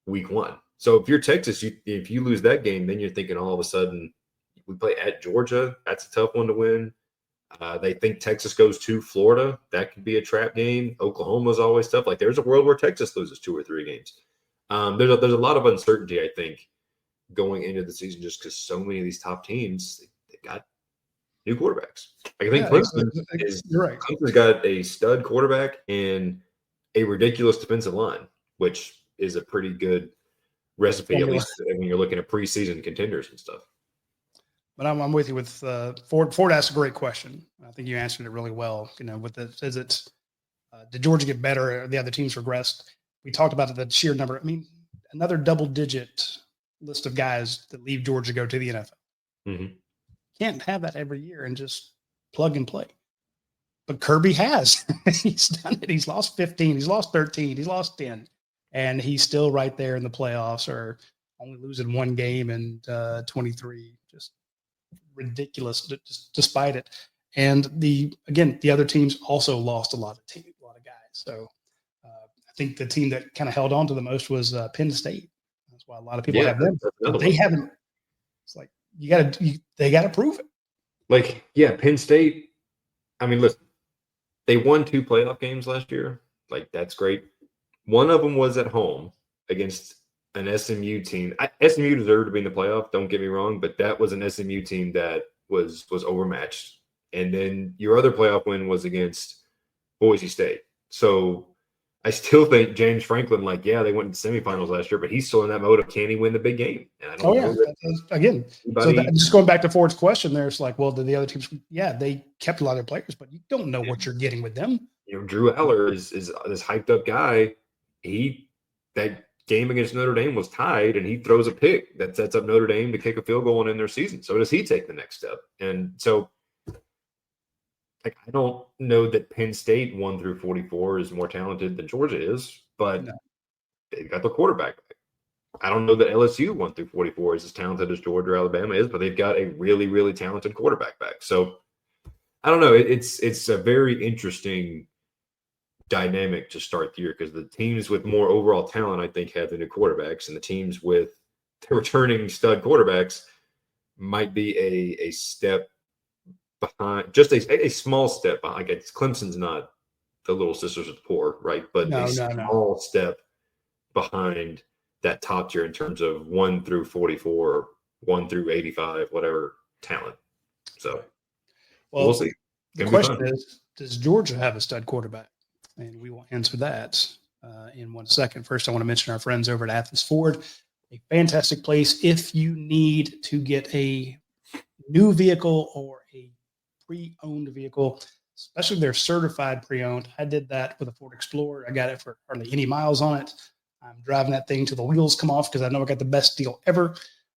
week 1. So if you're Texas, if you lose that game, then you're thinking all of a sudden we play at Georgia. That's a tough one to win. They think Texas goes to Florida. That could be a trap game. Oklahoma's always tough. Like there's a world where Texas loses 2 or 3 games. There's a lot of uncertainty, I think, going into the season just because so many of these top teams they got new quarterbacks. I think Clemson's got a stud quarterback and a ridiculous defensive line, which is a pretty good recipe, at least when you're looking at preseason contenders and stuff. But I'm with you with Ford. Ford asked a great question. I think you answered it really well. With did Georgia get better or the other teams regressed? We talked about the sheer number. I mean, another double-digit list of guys that leave Georgia go to the NFL. Mm-hmm. Can't have that every year and just plug and play. But Kirby has. He's done it. He's lost 15. He's lost 13. He's lost 10. And he's still right there in the playoffs or only losing one game in 23. Just ridiculous despite it. And the other teams also lost a lot of guys. So I think the team that kind of held on to the most was Penn State. That's why a lot of people have them. But they haven't. It's like they got to prove it. Like, yeah, Penn State. I mean, listen, they won 2 playoff games last year. Like, that's great. One of them was at home against an SMU team. SMU deserved to be in the playoff, don't get me wrong, but that was an SMU team that was overmatched. And then your other playoff win was against Boise State. So I still think James Franklin, they went into semifinals last year, but he's still in that mode of can he win the big game? And I don't know again. Just going back to Ford's question, there's like, well, did the other teams? Yeah, they kept a lot of their players, but you don't know what you're getting with them. Drew Eller is this hyped up guy. That game against Notre Dame was tied, and he throws a pick that sets up Notre Dame to kick a field goal and end their season. So does he take the next step? And so, I don't know that Penn State 1 through 44 is more talented than Georgia is, but they've got their quarterback. I don't know that LSU 1 through 44 is as talented as Georgia or Alabama is, but they've got a really, really talented quarterback back. So I don't know. It's a very interesting dynamic to start the year because the teams with more overall talent, I think, have the new quarterbacks, and the teams with the returning stud quarterbacks might be a step behind, just a small step behind. Like, Clemson's not the Little Sisters of the Poor, right? But a small step behind that top tier in terms of 1 through 44, 1 through 85, whatever talent. So we'll see. The question is, does Georgia have a stud quarterback? And we will answer that in 1 second. First, I want to mention our friends over at Athens Ford, a fantastic place if you need to get a new vehicle or a pre-owned vehicle, especially if they're certified pre-owned. I did that with a Ford Explorer. I got it for hardly any miles on it. I'm driving that thing till the wheels come off because I know I got the best deal ever.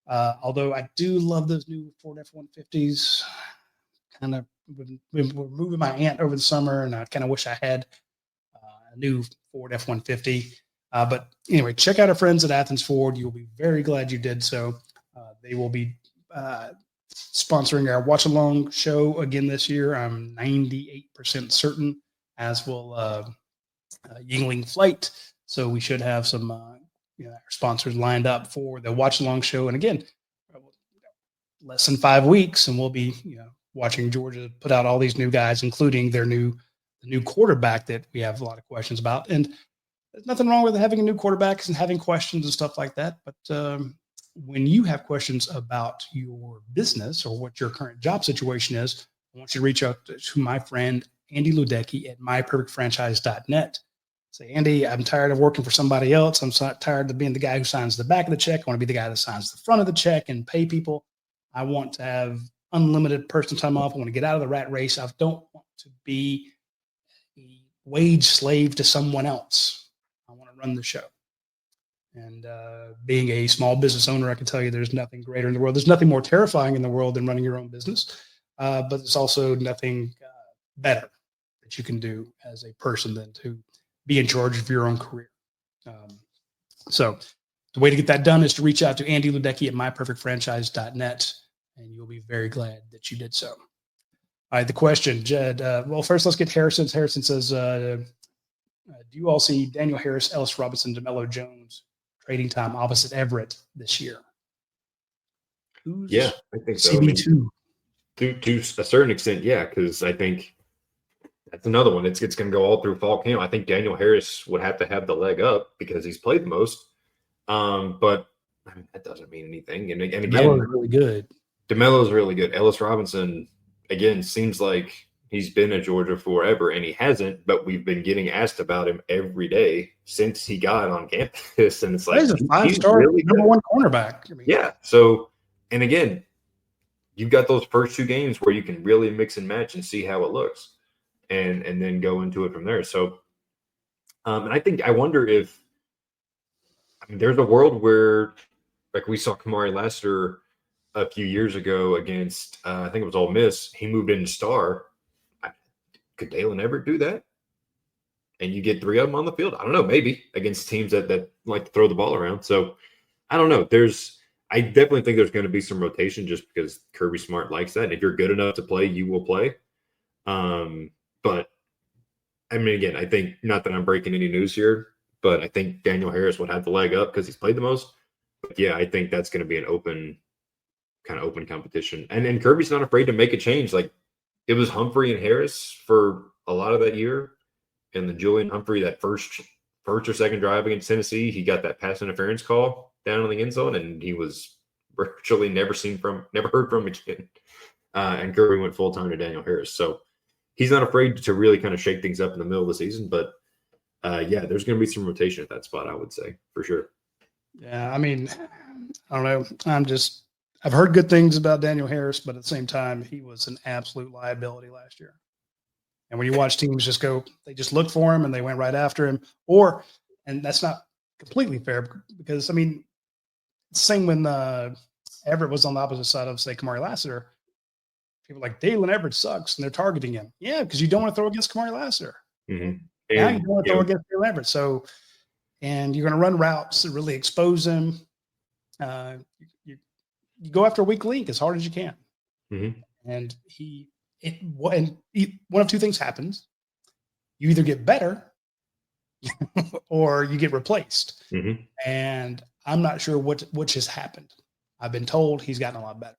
Although I do love those new Ford F-150s. Kind of, we're moving my aunt over the summer, and I kind of wish I had a new Ford F-150. But anyway, check out our friends at Athens Ford. You'll be very glad you did so. They will be sponsoring our watch along show again this year. I'm 98% certain, as will Yingling Flight. So we should have some our sponsors lined up for the watch along show. And again, less than 5 weeks, and we'll be watching Georgia put out all these new guys, including their new quarterback that we have a lot of questions about. And there's nothing wrong with having a new quarterback and having questions and stuff like that. But when you have questions about your business or what your current job situation is, I want you to reach out to my friend Andy Ludecky at myperfectfranchise.net. Say, Andy, I'm tired of working for somebody else. I'm tired of being the guy who signs the back of the check. I want to be the guy that signs the front of the check and pay people. I want to have unlimited personal time off. I want to get out of the rat race. I don't want to be a wage slave to someone else. I want to run the show. And being a small business owner, I can tell you there's nothing greater in the world. There's nothing more terrifying in the world than running your own business. But there's also nothing better that you can do as a person than to be in charge of your own career. So the way to get that done is to reach out to Andy Ludecky at myperfectfranchise.net, and you'll be very glad that you did so. All right, the question, Jed. Well, first let's get Harrison's. Harrison says, do you all see Daniel Harris, Ellis Robinson, DeMello Jones trading time opposite Everett this year? Yeah, I think so. CB2? To a certain extent, yeah, because I think that's another one. It's going to go all through fall camp. I think Daniel Harris would have to have the leg up because he's played the most. But I mean, that doesn't mean anything. And again, DeMello's really good. DeMello's really good. Ellis Robinson, again, seems like he's been at Georgia forever, and he hasn't, but we've been getting asked about him every day since he got on campus. And it's like, he's a 5-star really number one cornerback. Yeah. So, and again, you've got those first 2 games where you can really mix and match and see how it looks, and then go into it from there. So, and I wonder if there's a world where, like we saw Kamari Lassiter a few years ago against, I think it was Ole Miss. He moved in star. Could Dalen Everett do that? And you get 3 of them on the field? I don't know. Maybe against teams that like to throw the ball around. So I don't know. I definitely think there's going to be some rotation just because Kirby Smart likes that. And if you're good enough to play, you will play. But I mean, again, I think, not that I'm breaking any news here, but I think Daniel Harris would have the leg up because he's played the most. But yeah, I think that's going to be an open competition. And Kirby's not afraid to make a change. Like, it was Humphrey and Harris for a lot of that year. And then Julian Humphrey, that first or second drive against Tennessee, he got that pass interference call down in the end zone, and he was virtually never heard from again. And Kirby went full time to Daniel Harris. So he's not afraid to really kind of shake things up in the middle of the season. But yeah, there's going to be some rotation at that spot, I would say, for sure. Yeah, I mean, I don't know. I've heard good things about Daniel Harris, but at the same time, he was an absolute liability last year. And when you watch teams they just looked for him and they went right after him. And that's not completely fair because, I mean, same when Everett was on the opposite side of, say, Kamari Lassiter. People like, Dalen Everett sucks, and they're targeting him. Yeah, because you don't want to throw against Kamari Lassiter. Mm-hmm. Now you don't want to throw against Dalen Everett. So, and you're going to run routes to really expose him. You go after a weak link as hard as you can. Mm-hmm. And one of 2 things happens. You either get better or you get replaced. Mm-hmm. And I'm not sure which has happened. I've been told he's gotten a lot better.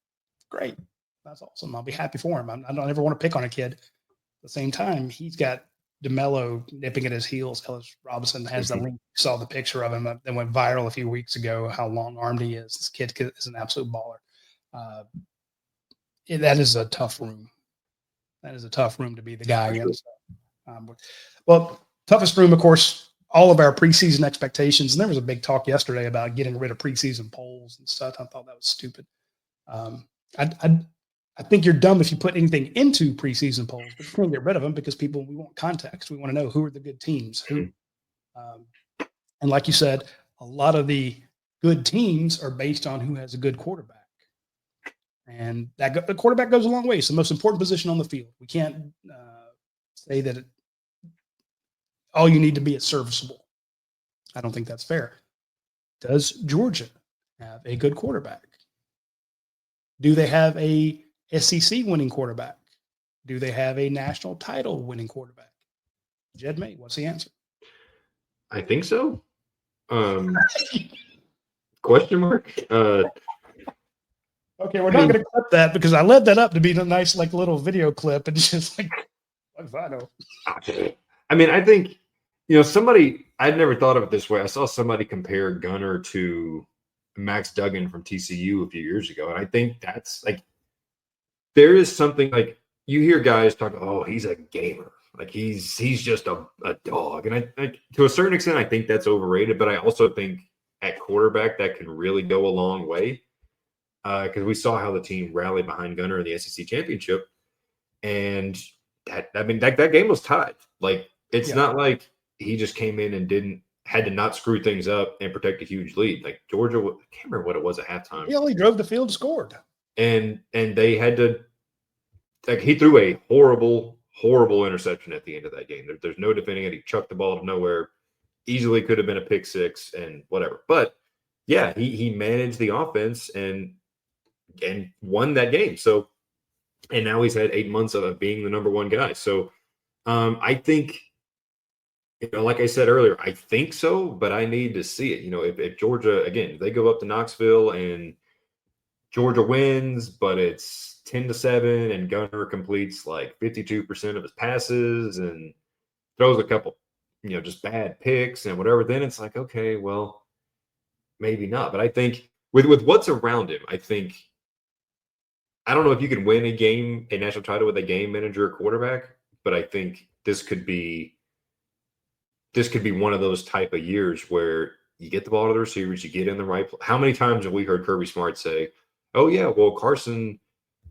Great. That's awesome. I'll be happy for him. I don't ever want to pick on a kid. At the same time, he's got DeMello nipping at his heels. Ellis Robinson has the link. Saw the picture of him that went viral a few weeks ago, how long-armed he is. This kid is an absolute baller. That is a tough room. That is a tough room to be the guy in. Well, toughest room, of course, all of our preseason expectations. And there was a big talk yesterday about getting rid of preseason polls and stuff. I thought that was stupid. I think you're dumb if you put anything into preseason polls, but you can't get rid of them because we want context. We want to know who are the good teams. And like you said, a lot of the good teams are based on who has a good quarterback. And the quarterback goes a long way. It's the most important position on the field. We can't say that all you need to be is serviceable. I don't think that's fair. Does Georgia have a good quarterback? Do they have a SEC winning quarterback? Do they have a national title winning quarterback? Jed May, what's the answer? I think so. Question mark? Okay, we're not going to clip that because I led that up to be a nice, like, little video clip, and it's just like, what if I know? I mean, I think, somebody, I'd never thought of it this way. I saw somebody compare Gunner to Max Duggan from TCU a few years ago, and I think that's like, there is something like, you hear guys talk, oh, he's a gamer. Like, he's just a dog. And I to a certain extent, I think that's overrated, but I also think at quarterback that can really go a long way. Because we saw how the team rallied behind Gunner in the SEC championship, and that game was tied. Like, it's not like he just came in and had to not screw things up and protect a huge lead. Like, Georgia, I can't remember what it was at halftime. He only drove the field and scored, and they had to. Like, he threw a horrible interception at the end of that game. There's no defending it. He chucked the ball to nowhere. Easily could have been a pick six and whatever. But yeah, he managed the offense and won that game. So, and now he's had 8 months of being the number one guy. So I think, like I said earlier, I think so, but I need to see it. If Georgia, again, if they go up to Knoxville and Georgia wins, but it's 10-7 and Gunner completes like 52% of his passes and throws a couple, just bad picks and whatever, then it's like, okay, well, maybe not. But I think with what's around him, I don't know if you can win a national title with a game manager or quarterback, but I think this could be one of those type of years where you get the ball to the receivers, you get in the right place. How many times have we heard Kirby Smart say, oh yeah, well, Carson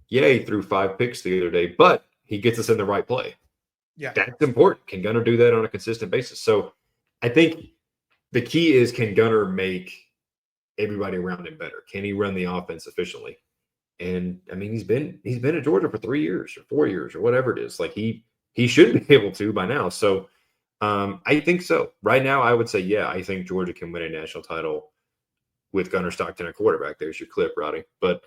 Yeah, he threw 5 picks the other day, but he gets us in the right play. Yeah. That's important. Can Gunnar do that on a consistent basis? So I think the key is, can Gunnar make everybody around him better? Can he run the offense efficiently? And I mean, he's been at Georgia for 3 years or 4 years or whatever it is. Like he should be able to by now. So I think so. Right now, I would say, yeah, I think Georgia can win a national title with Gunnar Stockton at quarterback. There's your clip, Roddy. But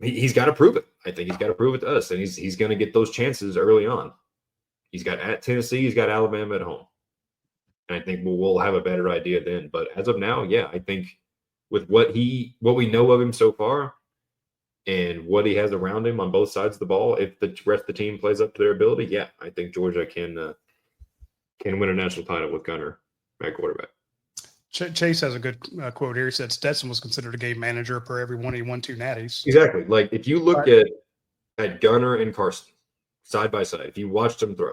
he's got to prove it. I think he's got to prove it to us, and he's going to get those chances early on. He's got at Tennessee, he's got Alabama at home, and I think we'll have a better idea then. But as of now, yeah, I think with what we know of him so far, and what he has around him on both sides of the ball, if the rest of the team plays up to their ability, yeah, I think Georgia can win a national title with Gunnar at quarterback. Chase has a good quote here. He said Stetson was considered a game manager per every one. He won 2 natties. Exactly. Like if you look at Gunnar and Carson side by side, if you watched them throw,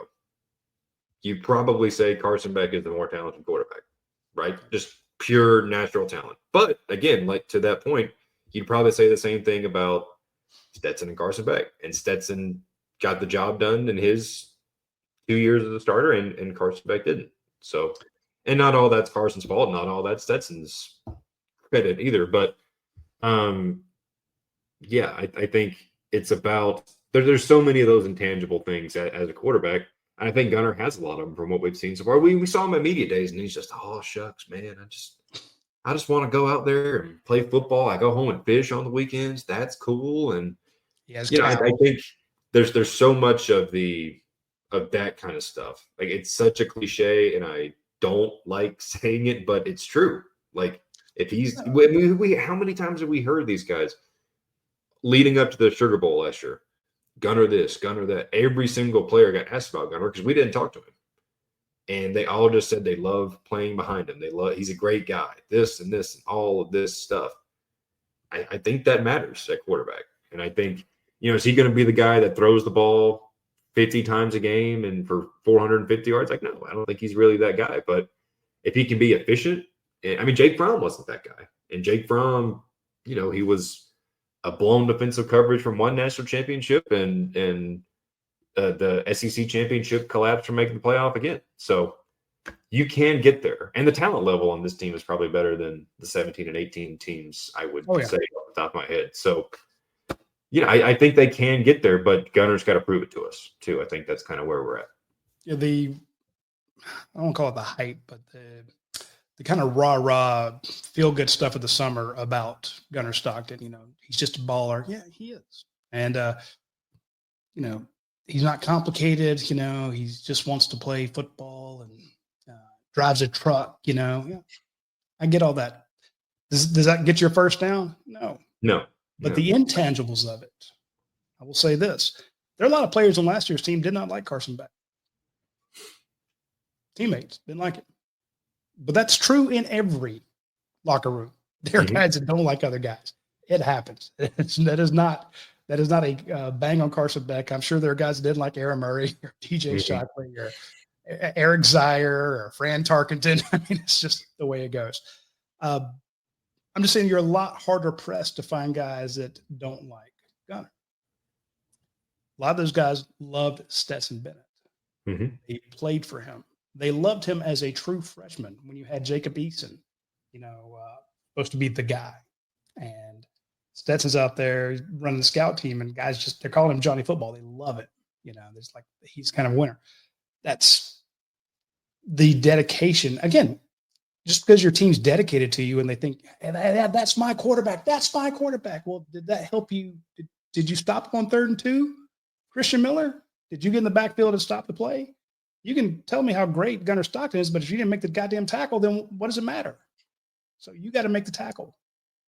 you probably say Carson Beck is the more talented quarterback, right? Just pure natural talent. But again, like to that point, you'd probably say the same thing about Stetson and Carson Beck. And Stetson got the job done in his 2 years as a starter, and Carson Beck didn't. So, and not all that's Carson's fault, not all that's Stetson's credit either. But yeah, I think it's about there's so many of those intangible things as a quarterback. And I think Gunnar has a lot of them from what we've seen so far. We saw him at media days, and he's just, oh shucks, man, I just want to go out there and play football. I go home and fish on the weekends. That's cool. And I think there's so much of that kind of stuff. Like it's such a cliche, and I don't like saying it, but it's true. Like if he's, how many times have we heard these guys leading up to the Sugar Bowl last year? Gunnar this, Gunnar that. Every single player got asked about Gunnar because we didn't talk to him. And they all just said they love playing behind him. He's a great guy, this and this and all of this stuff. I think that matters at quarterback. And I think, is he going to be the guy that throws the ball 50 times a game and for 450 yards? Like, no, I don't think he's really that guy. But if he can be efficient, I mean, Jake Fromm wasn't that guy. And Jake Fromm, he was a blown defensive coverage from one national championship, and the SEC championship collapsed from making the playoff again. So you can get there. And the talent level on this team is probably better than the 17 and 18 teams, I would say off the top of my head. So, I think they can get there, but Gunnar's got to prove it to us too. I think that's kind of where we're at. Yeah, I don't call it the hype, but the kind of rah-rah feel-good stuff of the summer about Gunnar Stockton, he's just a baller. Yeah, he is. And, he's not complicated, he just wants to play football and drives a truck, Yeah, I get all that. Does that get your first down? No. But the intangibles of it, I will say this. There are a lot of players on last year's team did not like Carson Beck. Teammates didn't like it. But that's true in every locker room. There are guys that don't like other guys. It happens. That is not a bang on Carson Beck. I'm sure there are guys that didn't like Aaron Murray or TJ Shockley or Eric Zier or Fran Tarkenton. I mean, it's just the way it goes. I'm just saying you're a lot harder pressed to find guys that don't like Gunnar. A lot of those guys loved Stetson Bennett. They played for him. They loved him as a true freshman when you had Jacob Eason, supposed to be the guy. And Stetson's out there running the scout team, and guys they're calling him Johnny Football. They love it. There's like, he's kind of a winner. That's the dedication. Again, just because your team's dedicated to you and they think, hey, that's my quarterback. That's my quarterback. Well, did that help you? Did you stop on 3rd and 2? Christian Miller? Did you get in the backfield and stop the play? You can tell me how great Gunnar Stockton is, but if you didn't make the goddamn tackle, then what does it matter? So you got to make the tackle.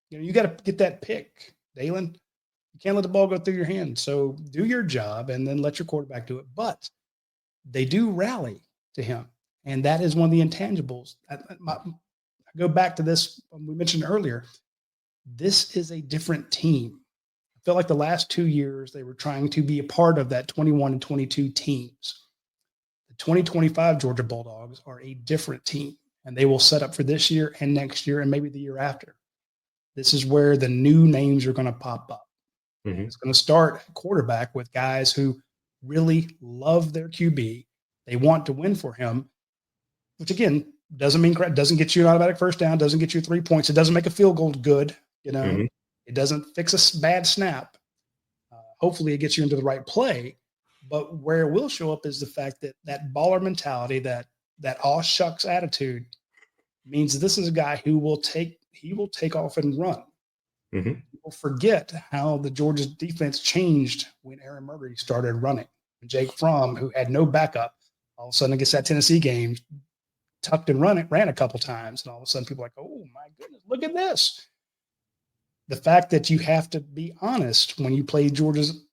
You got to get that pick, Dalen. You can't let the ball go through your hands. So do your job and then let your quarterback do it. But they do rally to him. And that is one of the intangibles. I go back to this we mentioned earlier. This is a different team. I felt like the last 2 years they were trying to be a part of that 21 and 22 teams. The 2025 Georgia Bulldogs are a different team, and they will set up for this year and next year and maybe the year after. This is where the new names are going to pop up. Mhm. It's going to start quarterback with guys who really love their QB. They want to win for him, which again doesn't get you an automatic first down, doesn't get you 3 points. It doesn't make a field goal good. Mhm. It doesn't fix a bad snap. Hopefully, it gets you into the right play. But where it will show up is the fact that that baller mentality, that aw shucks attitude, means this is a guy who will take off and run. Mhm. People forget how the Georgia defense changed when Aaron Murray started running. Jake Fromm, who had no backup, all of a sudden against that Tennessee game, tucked and ran a couple times, and all of a sudden people are like, oh my goodness, look at this. The fact that you have to be honest when you play Georgia's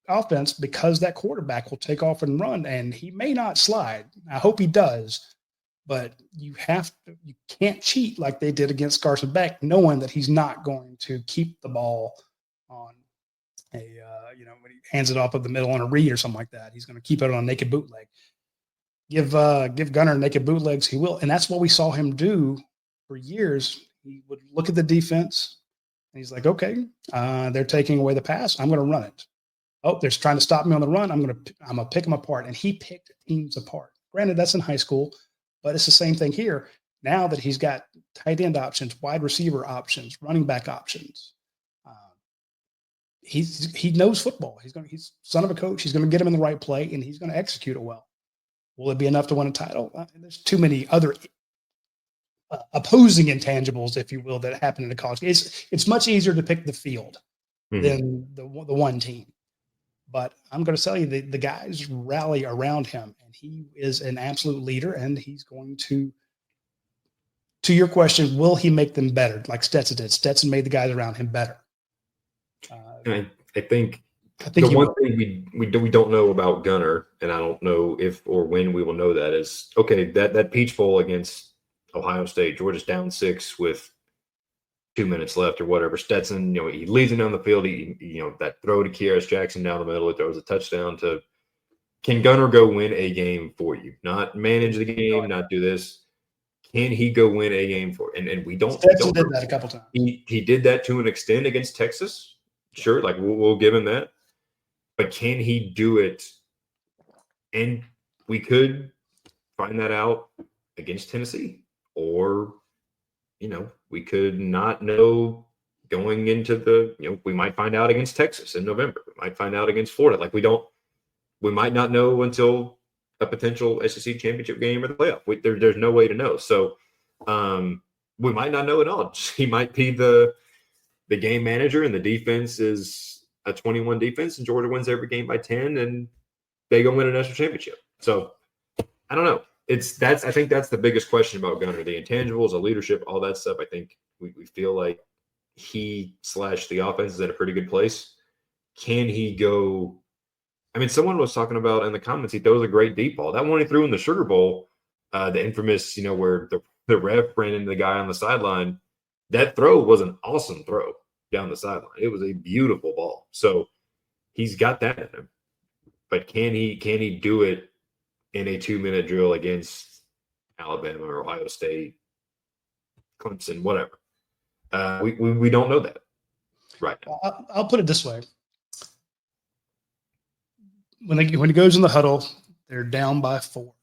offense, because that quarterback will take off and run, and he may not slide. I hope he does, but you can't cheat like they did against Carson Beck, knowing that he's not going to keep the ball on when he hands it off of the middle on a read or something like that. He's going to keep it on a naked bootleg. Give Gunner naked bootlegs, he will, and that's what we saw him do for years. He would look at the defense, and he's like, okay, they're taking away the pass. I'm going to run it. Oh, they're trying to stop me on the run. I'm gonna pick them apart. And he picked teams apart. Granted, that's in high school, but it's the same thing here. Now that he's got tight end options, wide receiver options, running back options, he knows football. He's son of a coach. He's going to get him in the right play, and he's going to execute it well. Will it be enough to win a title? There's too many other opposing intangibles, if you will, that happen in the college. It's much easier to pick the field than the one team. But I'm going to tell you, the guys rally around him, and he is an absolute leader, and he's going to your question, will he make them better like Stetson did? Stetson made the guys around him better. I think the one thing we don't know about Gunner, and I don't know if or when we will know that, is, okay, that Peach Bowl against Ohio State, Georgia's down 6 with 2 minutes left or whatever. Stetson, he leads him down the field. That throw to Kearis Jackson down the middle, it throws a touchdown to. Can Gunner go win a game for you? Not manage the game, not do this. Can he go win a game for? And we don't. Stetson did that a couple times. He did that to an extent against Texas. Sure, like we'll give him that. But can he do it? And we could find that out against Tennessee, or we could not know going into we might find out against Texas in November. We might find out against Florida. Like we might not know until a potential SEC championship game or the playoff. There's no way to know. So we might not know at all. He might be the game manager, and the defense is a 21 defense, and Georgia wins every game by 10, and they go win a national championship. So I don't know. I think that's the biggest question about Gunner. The intangibles, the leadership, all that stuff. I think we feel like the offense is at a pretty good place. Can he go? I mean, someone was talking about in the comments, he throws a great deep ball. That one he threw in the Sugar Bowl, the infamous, where the ref ran into the guy on the sideline. That throw was an awesome throw down the sideline. It was a beautiful ball. So he's got that in him. But can he do it in a 2-minute drill against Alabama or Ohio State, Clemson, whatever? We don't know that right now. I'll put it this way. When he goes in the huddle, they're down by 4.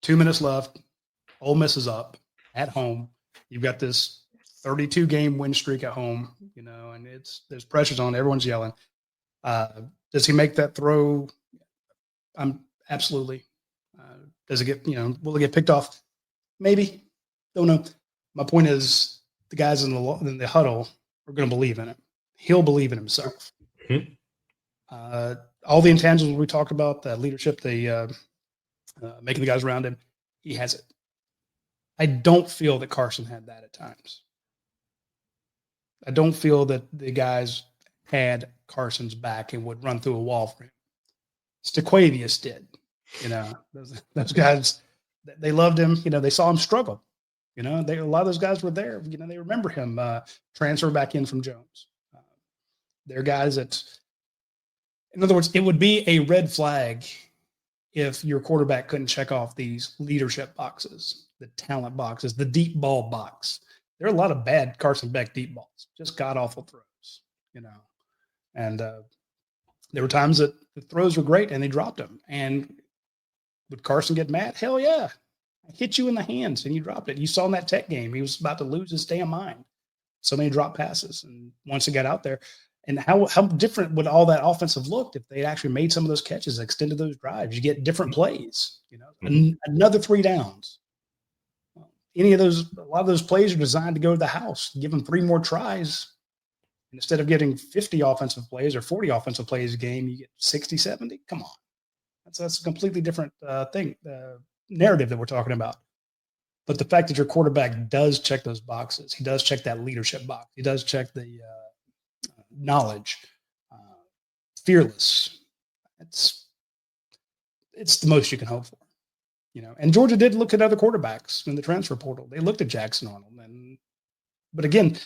2 minutes left. Ole Miss is up at home. You've got this 32-game win streak at home, and there's pressures on. Everyone's yelling. Does he make that throw? Absolutely. Does it get, will it get picked off? Maybe. Don't know. My point is, the guys in the huddle are going to believe in it. He'll believe in himself. Mm-hmm. All the intangibles we talked about, the leadership, the making the guys around him, he has it. I don't feel that Carson had that at times. I don't feel that the guys had Carson's back and would run through a wall for him. Stequavius did. Those guys, they loved him. They saw him struggle. A lot of those guys were there. They remember him transfer back in from Jones. They're guys that, in other words, it would be a red flag if your quarterback couldn't check off these leadership boxes, the talent boxes, the deep ball box. There are a lot of bad Carson Beck deep balls, just god awful throws. And there were times that the throws were great and they dropped them. And would Carson get mad? Hell yeah. I hit you in the hands and you dropped it. You saw in that Tech game, he was about to lose his damn mind. So many drop passes. And once he got out there, and how different would all that offensive looked if they actually made some of those catches, extended those drives? You get different plays, another 3 downs. A lot of those plays are designed to go to the house. Give them 3 more tries. And instead of getting 50 offensive plays or 40 offensive plays a game, you get 60, 70. Come on. That's a completely different narrative that we're talking about. But the fact that your quarterback does check those boxes, he does check that leadership box. He does check the knowledge, fearless. It's the most you can hope for, And Georgia did look at other quarterbacks in the transfer portal. They looked at Jackson Arnold, but again,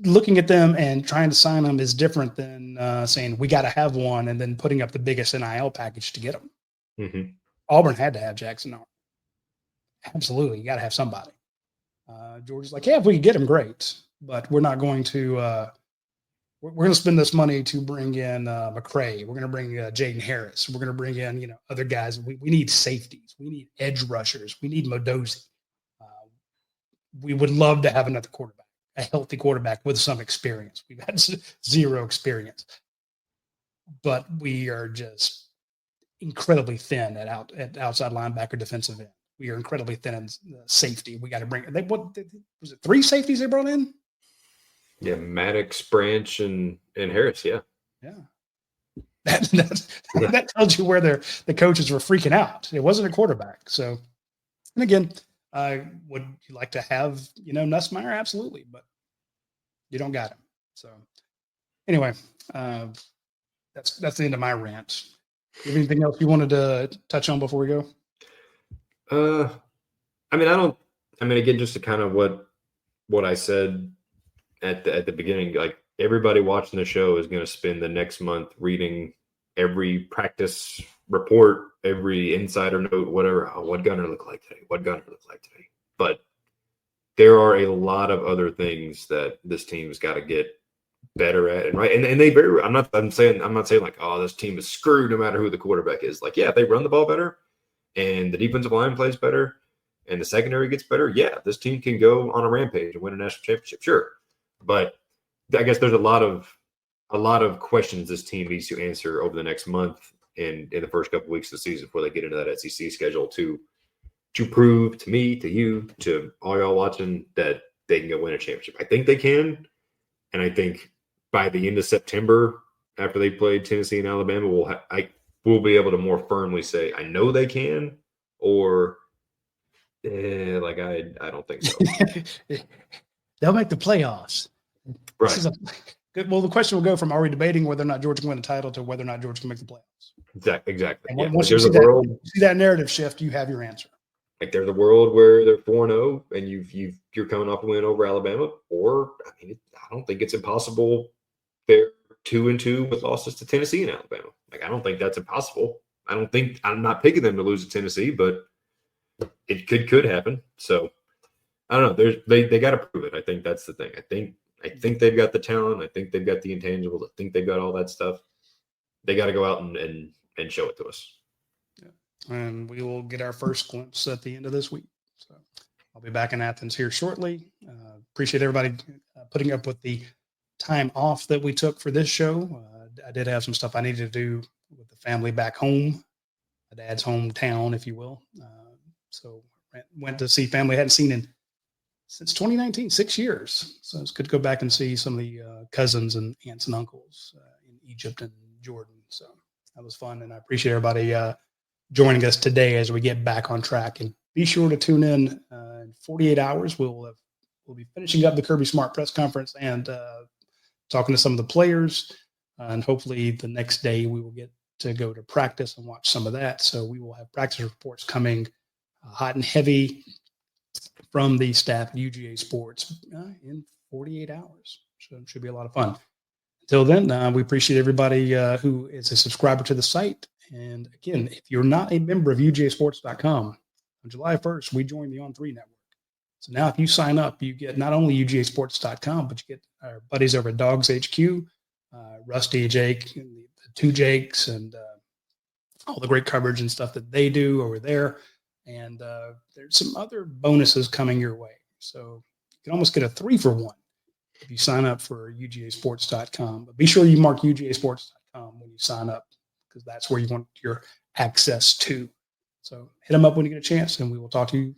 looking at them and trying to sign them is different than saying we got to have one and then putting up the biggest NIL package to get them. Mm-hmm. Auburn had to have Jackson Arnold. Absolutely, you got to have somebody. Georgia's like, yeah, if we could get him, great, but we're not going to. We're going to spend this money to bring in McCray. We're going to bring Jaden Harris. We're going to bring in other guys. We need safeties. We need edge rushers. We need Modozi. We would love to have another quarterback, a healthy quarterback with some experience. We've had 0 experience, but we are just incredibly thin at outside linebacker, defensive end. We are incredibly thin in safety. We got to bring. Was it 3 safeties they brought in? Yeah, Maddox, Branch, and Harris. Yeah. That tells you where the coaches were freaking out. It wasn't a quarterback. So, and again, would you like to have Nussmeier? Absolutely, but you don't got him. So, anyway, that's the end of my rant. You have anything else you wanted to touch on before we go? Again, just to kind of what I said at the beginning, like everybody watching the show is going to spend the next month reading every practice report, every insider note, whatever. Oh, what Gunner look like today? What Gunner look like today? But there are a lot of other things that this team's got to get better at, and they very. I'm not saying like, oh, this team is screwed no matter who the quarterback is. Like, yeah, if they run the ball better, and the defensive line plays better, and the secondary gets better, yeah, this team can go on a rampage and win a national championship, sure. But I guess there's a lot of questions this team needs to answer over the next month and in the first couple of weeks of the season before they get into that SEC schedule to prove to me, to you, to all y'all watching that they can go win a championship. I think they can, and I think by the end of September, after they played Tennessee and Alabama, we'll be able to more firmly say I know they can, or I don't think so. They'll make the playoffs. Right. The question will go from are we debating whether or not Georgia can win a title to whether or not Georgia can make the playoffs. Exactly. And once you see that narrative shift, you have your answer. Like there's a world where they're 4-0 and you're coming off a win over Alabama, or I don't think it's impossible. They're 2-2 with losses to Tennessee and Alabama. Like I don't think that's impossible. I'm not picking them to lose to Tennessee, but it could happen. So I don't know. They got to prove it. I think that's the thing. I think they've got the talent. I think they've got the intangibles. I think they've got all that stuff. They got to go out and show it to us. Yeah. And we will get our first glimpse at the end of this week. So I'll be back in Athens here shortly. Appreciate everybody putting up with the time off that we took for this show. I did have some stuff I needed to do with the family back home, my dad's hometown, if you will. So went to see family I hadn't seen since 2019, 6 years. So it's good to go back and see some of the cousins and aunts and uncles in Egypt and Jordan. So that was fun. And I appreciate everybody joining us today as we get back on track. And be sure to tune in 48 hours. We'll be finishing up the Kirby Smart press conference and talking to some of the players. And hopefully the next day we will get to go to practice and watch some of that. So we will have practice reports coming hot and heavy from the staff at UGA Sports in 48 hours. So it should be a lot of fun. Until then, we appreciate everybody who is a subscriber to the site. And again, if you're not a member of UGAsports.com, on July 1st, we joined the On3 network. So now if you sign up, you get not only UGAsports.com, but you get our buddies over at Dawgs HQ, Rusty, Jake, and the two Jakes, and all the great coverage and stuff that they do over there. And there's some other bonuses coming your way. So you can almost get a 3-for-1 if you sign up for UGAsports.com. But be sure you mark UGAsports.com when you sign up, because that's where you want your access to. So hit them up when you get a chance, and we will talk to you.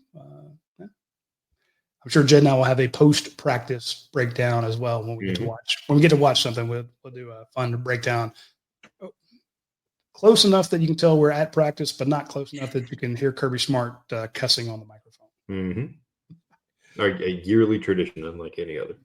I'm sure Jed and I will have a post-practice breakdown as well when we get to watch. When we get to watch something, we'll do a fun breakdown. Close enough that you can tell we're at practice, but not close enough that you can hear Kirby Smart cussing on the microphone. A yearly tradition, unlike any other.